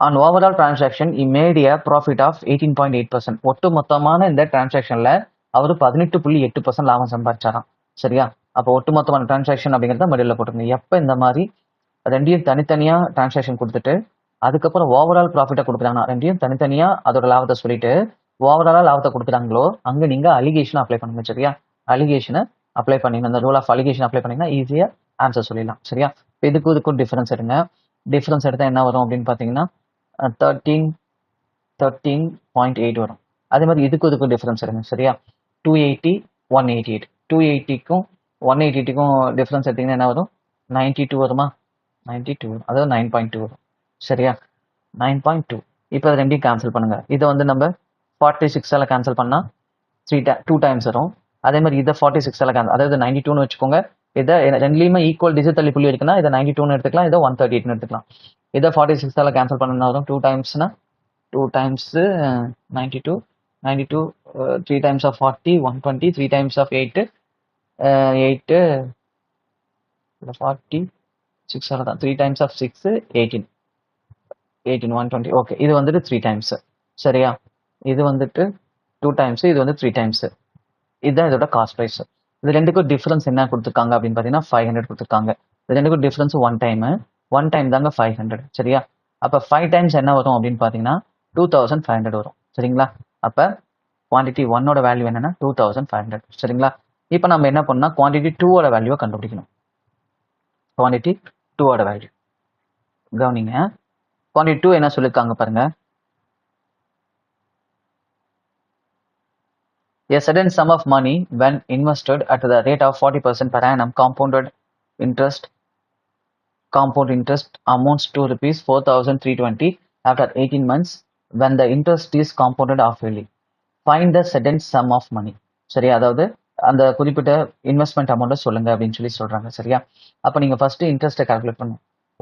on overall transaction I made a profit of 18.8%. ஒட்டு மொத்தமான இந்த டிரான்சாக்ஷன்ல அவர் 18.8% லாபம் சம்பாதிச்சாராம். சரியா? அப்போ ஒட்டுமொத்தமான டிரான்சாக்ஷன் அப்படிங்கிறத மடியில் போட்டுருங்க. எப்போ இந்த மாதிரி ரெண்டையும் தனித்தனியாக டிரான்சாக்ஷன் கொடுத்துட்டு அதுக்கப்புறம் ஓவரால் ப்ராஃபிட்டை கொடுக்குறாங்கன்னா ரெண்டையும் தனித்தனியாக அதோட லாபத்தை சொல்லிட்டு ஓவராலாக லாபத்தை கொடுக்குறாங்களோ அங்கே நீங்கள் அலிகேஷனை அப்ளை பண்ணுங்க. சரியா? அலிகேஷனை அப்ளை பண்ணிங்கன்னா அந்த ரூல் ஆஃப் அலிகேஷன் அப்ளை பண்ணிங்கன்னா ஈஸியாக ஆன்சர் சொல்லிடலாம். சரியா? இப்போ இதுக்கும் டிஃபரன்ஸ் எடுங்க. டிஃபரன்ஸ் எடுத்தால் என்ன வரும் அப்படின்னு பார்த்தீங்கன்னா 13.8 வரும். அதே மாதிரி இதுக்கும் டிஃபரன்ஸ் எடுங்க. சரியா? 280, 188. 280க்கும் 188க்கும் டிஃபரன்ஸ் எடுத்தீங்கன்னா என்ன வரும்? 92 வருமா? 92 வரும். அதாவது 9.2 வரும். சரியா? 9.2. இப்போ அது ரெண்டையும் கேன்சல் பண்ணுங்க. இதை வந்து நம்ம 46ஆல கேன்சல் பண்ணால் 2 டைம்ஸ் வரும். அதே மாதிரி இதை 46ஆல கேன்சல், அதாவது 92ன்னு வச்சுக்கோங்க. இதை ரெண்டுலேயுமே ஈக்குவல் டிஜிட் தள்ளி புள்ளி இருக்குன்னா இதை 92ன்னு எடுத்துக்கலாம், இதை 138ன்னு எடுத்துக்கலாம். இதை 46ஆல கேன்சல் பண்ணா வரும் 2 டைம்ஸ்னா 2 times 92, 3 times of 40, 120, 3 times of 8, 40, 6 தான். 3 டைம்ஸ் ஆஃப் 6, 18, 120. ஓகே, இது வந்துட்டு 3 டைம்ஸ். சரியா? இது வந்துட்டு 2 டைம்ஸ், இது வந்து 3 டைம்ஸ். இதுதான் இதோட காஸ்ட் ப்ரைஸ். இது ரெண்டுக்கும் டிஃபரன்ஸ் என்ன கொடுத்துருக்காங்க அப்படின்னு பார்த்தீங்கன்னா 500 கொடுத்துருக்காங்க. இது ரெண்டுக்கும் டிஃபரன்ஸ் ஒன் டைம் தாங்க 500. சரியா? அப்போ 5 டைம்ஸ் என்ன வரும் அப்படின்னு பார்த்தீங்கன்னா 2500 வரும். சரிங்களா? அப்போ குவான்டிட்டி 1ஓட வேல்யூ என்னன்னா 2500. சரிங்களா? இப்போ நம்ம என்ன பண்ணால் குவான்டிட்டி 2ஓட வேல்யூவை கண்டுபிடிக்கணும். குவான்டிட்டி 2ஓட வேல்யூ கவனிங்க. குவான்டிட்டி 2 என்ன சொல்லியிருக்காங்க பாருங்க. A certain sum of money when invested at the rate of 40% per annum compound interest amounts to rupees 4,320 after 18 months when the interest is compounded half-yearly. Find the certain sum of money. சரியா? அதாவது அந்த குறிப்பிட்ட investment அமௌண்ட்டை சொல்லுங்க அப்படின்னு சொல்றாங்க. சரியா? அப்போ நீங்கள் ஃபர்ஸ்ட் இன்ட்ரெஸ்ட்டை கால்குலேட் பண்ணுங்க.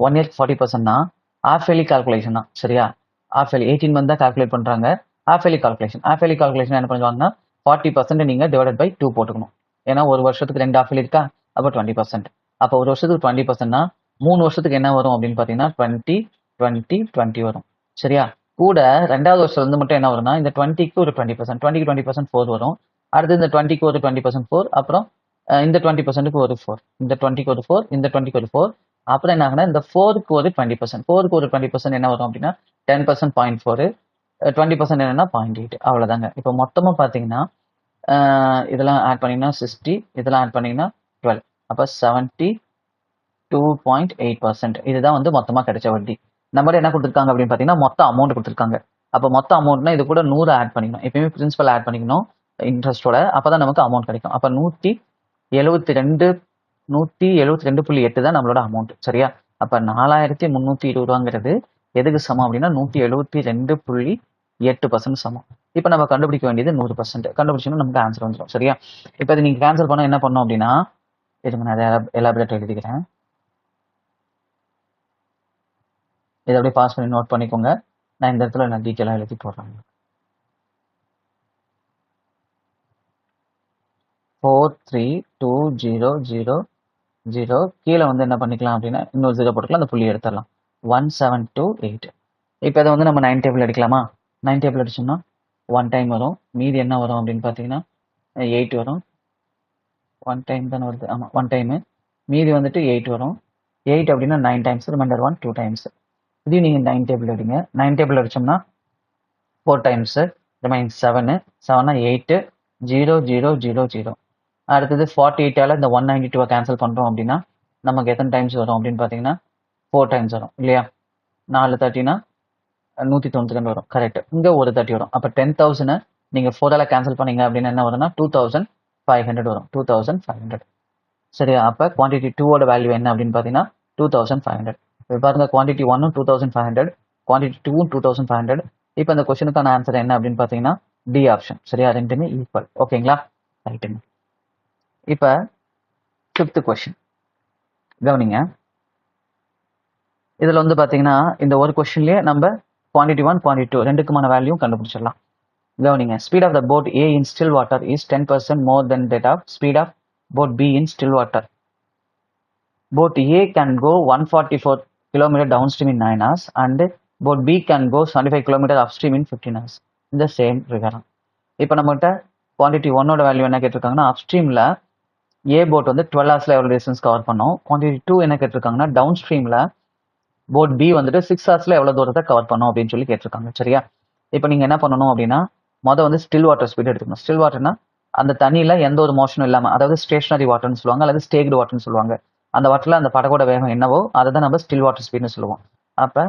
1 இயர்க்கு 40%னா half-yearly கால்குலேஷன் தான். சரியா? half-yearly 18 month தான் கால்குலேட் பண்ணுறாங்க. half-yearly கால்குலேஷன் என்ன பண்ணுவாங்கன்னா 40% நீங்கள் டிவைடட் பை 2 போட்டுக்கணும். ஏன்னா ஒரு வருஷத்துக்கு 2 half-yearly இருக்கா? அப்போ 20%. அப்போ ஒரு வருஷத்துக்கு 20%னா 3 வருஷத்துக்கு என்ன வரும் அப்படின்னு பார்த்தீங்கன்னா 20, 20, 20 வரும். சரியா? கூட ரெண்டாவது வருஷம் வந்து மட்டும் என்ன வரும்னா இந்த 20க்கு ஒரு 20%, 20க்கு 20% 4 வரும். அடுத்து இந்த 20க்கு ஒரு 20% 4, அப்புறம் இந்த 20%க்கு ஒரு 4, இந்த 20க்கு ஒரு 4, இந்த 20க்கு ஒரு 4, அப்புறம் என்ன ஆகுனா இந்த 4க்கு ஒரு 20%, 4க்கு ஒரு 20% என்ன வரும் அப்படின்னா 10%, 0.4, 20% என்னன்னா 0.8. அவ்வளோதாங்க. இப்போ மொத்தமாக பார்த்தீங்கன்னா இதெல்லாம் ஆட் பண்ணிங்கன்னா 60, இதெல்லாம் ஆட் பண்ணிங்கன்னா 12, அப்போ 72.8%. இதுதான் வந்து மொத்தமாக கிடைச்ச வட்டி. நம்மளே என்ன கொடுத்துருக்காங்க அப்படின்னு பார்த்தீங்கன்னா மொத்த அமௌண்ட் கொடுத்துருக்காங்க. அப்போ மொத்த அமௌண்ட்னா இது கூட 100 ஆட் பண்ணிக்கணும். எப்பயுமே பிரின்சிபல் ஆட் பண்ணிக்கணும் இன்ட்ரெஸ்ட்டோட, அப்போ தான் நமக்கு அமௌண்ட் கிடைக்கும். அப்போ 172.8 தான் நம்மளோட அமௌண்ட். சரியா? அப்போ 4320 ரூபாங்கிறது எதுக்கு சமம் அப்படின்னா 172.8% சமம். இப்போ நம்ம கண்டுபிடிக்க வேண்டியது 100%. கண்டுபிடிச்சோன்னா நமக்கு ஆன்சர் வந்துடும். சரியா? இப்போ இது நீங்கள் கேன்சல் பண்ண என்ன பண்ணணும் அப்படின்னா, இதுக்கு நான் எலாபரேட் எழுதிக்கிறேன். இதை அப்படியே பாஸ் பண்ணி நோட் பண்ணிக்கோங்க. நான் இந்த இடத்துல நான் டீட்டெயிலாக எழுதி போடுறேன். 43200 கீழே வந்து என்ன பண்ணிக்கலாம் அப்படின்னா இன்னொரு 0 போட்டுக்கலாம், அந்த புள்ளி எடுத்துடலாம். 1728. இப்போ அதை வந்து நம்ம 9 டேபிள் அடிக்கலாமா? 9 டேபிள் அடிச்சோம்னா 1 டைம் வரும். மீதி என்ன வரும் அப்படின்னு பார்த்தீங்கன்னா 8 வரும். 1 டைம் தானே வருது? ஆமாம், 1 டைமு. மீதி வந்துட்டு 8 வரும். 8 அப்படின்னா 9 டைம்ஸ், ரிமைண்டர் 1 2 டைம்ஸ். இதையும் நீங்கள் 9 டேபிள் அடிங்க. 9 டேபிள் அடிச்சோம்னா 4 டைம்ஸு, ரிமைன் 7, 7னா 8, 0 0 0 0. அடுத்தது 48ஆல் இந்த 192 கேன்சல் பண்ணுறோம் அப்படின்னா நமக்கு எத்தனை டைம்ஸ் வரும் அப்படின்னு பார்த்தீங்கன்னா 4 டைம்ஸ் வரும் இல்லையா? 4 30னா 192 வரும். கரெக்ட். இங்கே ஒரு 30 வரும். அப்போ 10,000 நீங்கள் 4ஆல் கேன்சல் பண்ணீங்க அப்படின்னா என்ன வரும்னா 2500 வரும். 2500. சரியா? அப்போ குவான்டிட்டி 2ஓட வேல்யூ என்ன அப்படின்னு பார்த்தீங்கன்னா 2500. இப்போ பாருங்க குவான்டிட்டி 1 2500, குவான்டிட்டி 2 2500. இப்போ இந்த கொஸ்டினுக்கான ஆன்சர் என்ன அப்படின்னு பார்த்தீங்கன்னா டி ஆப்ஷன். சரியா, ரெண்டுமே ஈக்குவல். ஓகேங்களா, ரைட்டுங்க. இப்போ 5th கொஸ்டின் கவனிங்க. இதில் வந்து பார்த்தீங்கன்னா இந்த ஒரு கொஸ்டின்லேயே நம்ம குவான்டிட்டி 1 குவான்டிட்டி 2 ரெண்டுக்குமான வேல்யூ கண்டுபிடிச்சிடலாம். கவனிங்க, speed of the boat A in still water is 10% more than that of speed of boat B in still water. Boat A can go 144 km downstream in 9 hours and boat B can go 75 km upstream in 15 hours in the same river. இப்போ நம்மகிட்ட quantity 1ஓட value என்ன கேட்டிருக்காங்கன்னா அப்ஸ்ட்ரீமில் ஏ boat வந்து 12 ஹவர்ஸில் எவ்வளோ distance cover பண்ணோம். Quantity 2 என்ன கேட்டிருக்காங்கன்னா down ஸ்ட்ரீமில் boat B வந்துட்டு 6 ஹவர்ஸில் எவ்வளோ தூரத்தை கவர் பண்ணோம் அப்படின்னு சொல்லி கேட்டிருக்காங்க. சரியா, இப்போ நீங்கள் என்ன பண்ணணும் அப்படின்னா மொதல் வந்து ஸ்டில் வாட்டர் ஸ்பீட் எடுத்துக்கணும். ஸ்டில் வாட்டர்னா அந்த தண்ணியில் எந்த ஒரு மோஷனும் இல்லாமல், அதாவது ஸ்டேஷனரி வாட்டர்னு சொல்லுவாங்க அல்லது ஸ்டேக்டு வாட்டர்னு சொல்லுவாங்க. அந்த வாட்டரில் அந்த படகோட வேகம் என்னவோ அதை தான் நம்ம ஸ்டில் வாட்டர் ஸ்பீட்னு சொல்லுவோம். அப்போ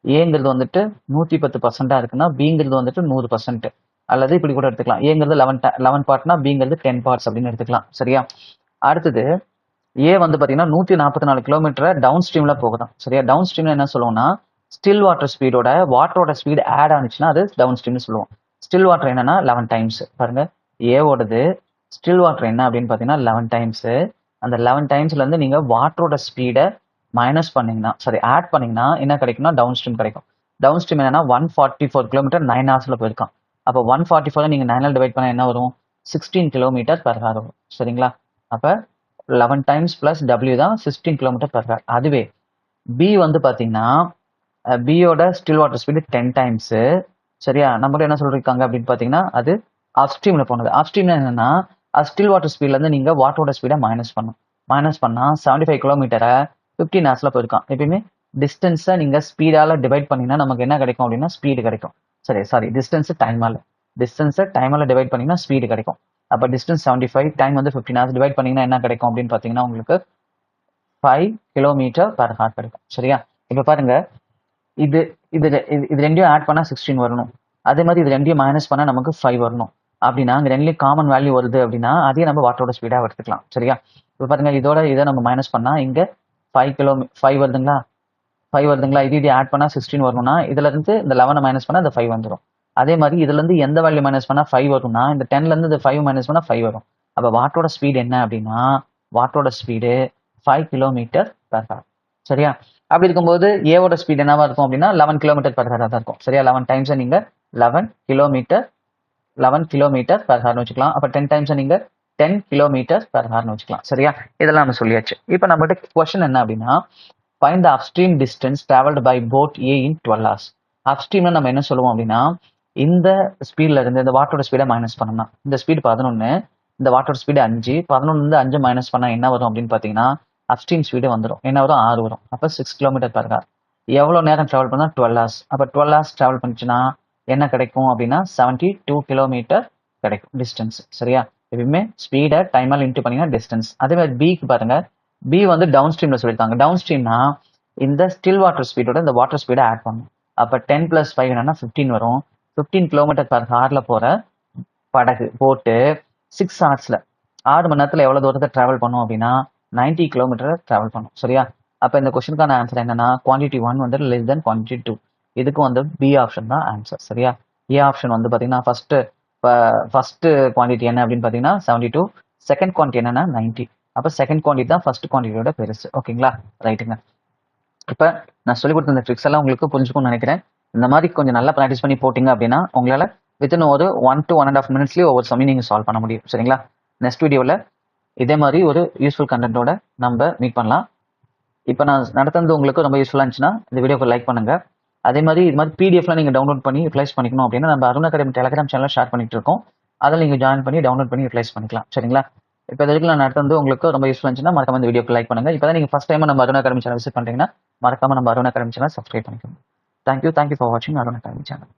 ஏங்கிறது வந்துட்டு 110% இருக்குன்னா பிங்கிறது வந்துட்டு 100%, அல்லது இப்படி கூட எடுத்துக்கலாம். ஏங்கிறது 11 பார்ட்னா பிங்கிறது 10 பார்ட்ஸ் அப்படின்னு எடுத்துக்கலாம். சரியா, அடுத்தது ஏ வந்து பார்த்தீங்கன்னா 144 கிலோமீட்டரை டவுன் ஸ்ட்ரீமில் போகுதான். சரியா, டவுன் ஸ்ட்ரீமில் என்ன சொல்லுவோம்னா ஸ்டில் வாட்டர் ஸ்பீடோட வாட்டரோட ஸ்பீடு ஆட் ஆனிச்சுன்னா அது டவுன் ஸ்ட்ரீம்னு சொல்லுவோம். ஸ்டில் வாட்டர் என்னன்னா 11 டைம்ஸ். பாருங்க, ஏவோடது ஸ்டில் வாட்டர் என்ன அப்படின்னு பார்த்தீங்கன்னா 11 டைம்ஸ். அந்த 11 டைம்ஸ்லேருந்து நீங்கள் வாட்டரோட ஸ்பீடை மைனஸ் பண்ணிங்கன்னா, ஆட் பண்ணிங்கன்னா என்ன கிடைக்கும்னா டவுன் ஸ்ட்ரீம் கிடைக்கும். டவுன் ஸ்ட்ரீம் என்னன்னா 144 கிலோமீட்டர் 9 ஹவர்ஸில் போயிருக்கான். அப்போ 144 நீங்கள் 9 டிவைட் பண்ணால் என்ன வரும்? 16 கிலோமீட்டர் பெர் ஹவர் வரும். சரிங்களா, அப்போ 11 டைம்ஸ் ப்ளஸ் டபிள்யூ தான் 16 கிலோமீட்டர் பெர் ஹவர். அதுவே பி வந்து பார்த்தீங்கன்னா பியோட ஸ்டில் வாட்டர் ஸ்பீடு 10 டைம்ஸு. சரியா, நம்மளும் என்ன சொல்லியிருக்காங்க அப்படின்னு பார்த்தீங்கன்னா அது அப்ஸ்ட்ரீமில் போனது. அப்ஸ்ட்ரீம்ல என்னன்னா ஸ்டில் வாட்டர் ஸ்பீட்லேருந்து நீங்கள் வாட்டரோட ஸ்பீடை மைனஸ் பண்ணால் 75 கிலோமீட்டரை 15 ஹவர்ஸில் போயிருக்கான். எப்பயுமே டிஸ்டன்ஸை நீங்கள் ஸ்பீடால் டிவைட் பண்ணிங்கன்னா நமக்கு என்ன கிடைக்கும் அப்படின்னா ஸ்பீடு கிடைக்கும். டிஸ்டன்ஸை டைமால் டிவைட் பண்ணிங்கன்னா ஸ்பீடு கிடைக்கும். அப்போ டிஸ்டன்ஸ் 75, டைம் வந்து 15 ஹவர்ஸ் டிவைட் பண்ணிங்கன்னா என்ன கிடைக்கும் அப்படின்னு பார்த்தீங்கன்னா உங்களுக்கு 5 கிலோமீட்டர் பெர் ஹவர் கிடைக்கும். சரியா, இப்போ பாருங்க, இது இது இது ரெண்டையும் ஆட் பண்ணால் 16 வரணும். அதே மாதிரி இது ரெண்டையும் மைனஸ் பண்ணால் நமக்கு 5 வரணும். அப்படின்னா அங்கே ரெண்டுலேயும் காமன் வேல்யூ வருது அப்படின்னா அதையே நம்ம வாட்டரோட ஸ்பீடாக எடுத்துக்கலாம். சரியா, இப்போ பாருங்க, இதை நம்ம மைனஸ் பண்ணால் இங்கே 5 வருதுங்களா, 5 வருதுங்களா. இது ஆட் பண்ணால் 16 வரணும்னா இதுலேருந்து இந்த 11 மைனஸ் பண்ணால் இந்த 5 வந்துடும். அதே மாதிரி இதுலேருந்து எந்த வேல்யூ மைனஸ் பண்ணால் 5 வரும்னா இந்த 10லேருந்து இந்த 5 மைனஸ் பண்ணால் 5 வரும். அப்போ வாட்டரோட ஸ்பீடு என்ன அப்படின்னா வாட்டரோட ஸ்பீடு 5 கிலோமீட்டர் பெர் ஹவர். சரியா, அப்படி இருக்கும்போது ஏவோட ஸ்பீட் என்னவா இருக்கும் அப்படின்னா 11 கிலோமீட்டர் பெர் ஹவர் தான் இருக்கும். சரியா, 11 டைம்ஸை நீங்கள் 11 கிலோமீட்டர் பெர் ஹவர்னு வச்சுக்கலாம். அப்போ 10 டைம்ஸை நீங்கள் 10 கிலோமீட்டர் பெர் ஹவர்னு வச்சுக்கலாம். சரியா, இதெல்லாம் நம்ம சொல்லியாச்சு. இப்போ நம்மகிட்ட கொஸ்டின் என்ன அப்படின்னா find the upstream distance travelled by boat A in 12 hours. அப்ஸ்ட்ரீம்ல நம்ம என்ன சொல்லுவோம் அப்படின்னா இந்த ஸ்பீட்ல இருந்து இந்த வாட்டரோட ஸ்பீடை மைனஸ் பண்ணணும். இந்த ஸ்பீடு 11, இந்த வாட்டரோட ஸ்பீடு 5, 11 5 மைனஸ் பண்ணால் என்ன வரும் அப்படின்னு பார்த்தீங்கன்னா அப்ஸ்ட்ரீம் ஸ்பீடு வந்துடும். என்ன வரும்? 6 வரும். அப்போ 6 கிலோமீட்டர் பெர் ஹவர். எவ்வளோ நேரம் ட்ராவல் பண்ணால் 12 hours. அப்போ 12 hours ட்ராவல் பண்ணிச்சுன்னா என்ன கிடைக்கும் அப்படின்னா 72 கிலோமீட்டர் கிடைக்கும் டிஸ்டன்ஸ். சரியா, எப்பயுமே ஸ்பீடை டைமால் இன்ட்டு பண்ணிங்கன்னா டிஸ்டன்ஸ். அதே மாதிரி பிக்கு பாருங்க, பி வந்து டவுன் ஸ்ட்ரீம்ல சொல்லியிருக்காங்க. டவுன் ஸ்ட்ரீம்னா இந்த ஸ்டில் வாட்டர் ஸ்பீடோட இந்த வாட்டர் ஸ்பீடை ஆட் பண்ணும். அப்போ 10 + 5 என்னன்னா 15 வரும். 15 கிலோமீட்டர் பெர் ஹவரில் போகிற படகு போட்டு 6 ஹவர்ஸில் 6 மணி நேரத்தில் எவ்வளோ தூரத்தை ட்ராவல் பண்ணும் அப்படின்னா 90 கிலோமீட்டர் ட்ராவல் பண்ணும். சரியா, அப்போ இந்த கொஸ்டினுக்கான ஆன்சர் என்னன்னா குவான்டிட்டி 1 வந்து லெஸ் தென் குவான்டிட்டி 2. இதுக்கும் வந்து பி ஆப்ஷன் தான் ஆன்சர். சரியா, ஏ ஆப்ஷன் வந்து பார்த்தீங்கன்னா ஃபர்ஸ்ட் குவான்டிட்டி என்ன அப்படின்னு பார்த்தீங்கன்னா 72, செகண்ட் குவான்டிட்டி என்னன்னா 90. அப்போ செகண்ட் குவான்டிட்டி தான் ஃபர்ஸ்ட் குவான்டிட்டியோட பெருசு. ஓகேங்களா, ரைட்டுங்க. இப்போ நான் சொல்லிக் கொடுத்த இந்த ட்ரிக்ஸ் எல்லாம் உங்களுக்கு புரிஞ்சுக்கும்னு நினைக்கிறேன். இந்த மாதிரி கொஞ்சம் நல்லா ப்ராக்டிஸ் பண்ணி போட்டிங்க அப்படின்னா உங்களால் வித்தின் ஒரு 1 to 1.5 minutesலேயே ஒவ்வொரு சமயம் நீங்கள் சால்வ் பண்ண முடியும். சரிங்களா, நெக்ஸ்ட் வீடியோவில் இதே மாதிரி ஒரு யூஸ்ஃபுல் கண்டென்ட்டோட நம்ம மீட் பண்ணலாம். இப்போ நான் நடத்துறது உங்களுக்கு ரொம்ப யூஸ்ஃபுல்லாக இருந்துச்சுன்னா இந்த வீடியோக்கு லைக் பண்ணுங்கள். அதே மாதிரி இது மாதிரி பிடிஎஃப்லாம் நீங்கள் டவுன்லோட் பண்ணி யூட்டிலைஸ் பண்ணிக்கணும் அப்படின்னா நம்ம அருண் அகாடமி டெலிகிராம் சேனலில் ஷேர் பண்ணிட்டு இருக்கோம். அதில் நீங்கள் ஜாயின் பண்ணி டவுன்லோட் பண்ணி யூட்டிலைஸ் பண்ணிக்கலாம். சரிங்களா, இப்போ இதுக்கு நான் நடத்துறது உங்களுக்கு ரொம்ப யூஸ்ஃபுல்லாக இருந்துச்சுன்னா மறக்காம இந்த வீடியோக்கு லைக் பண்ணுங்கள். இப்போ தான் நீங்கள் ஃபஸ்ட் டைம் நம்ம அருண் அகாடமி சேனல் விசிட் பண்ணுறீங்கன்னா மறக்காம நம்ம அருண் அகாடமி சேனல் சப்ஸ்கிரைப் பண்ணிக்கணும். தேங்க்யூ ஃபார் வாட்சிங் அருண் அகாடமி சேனல்.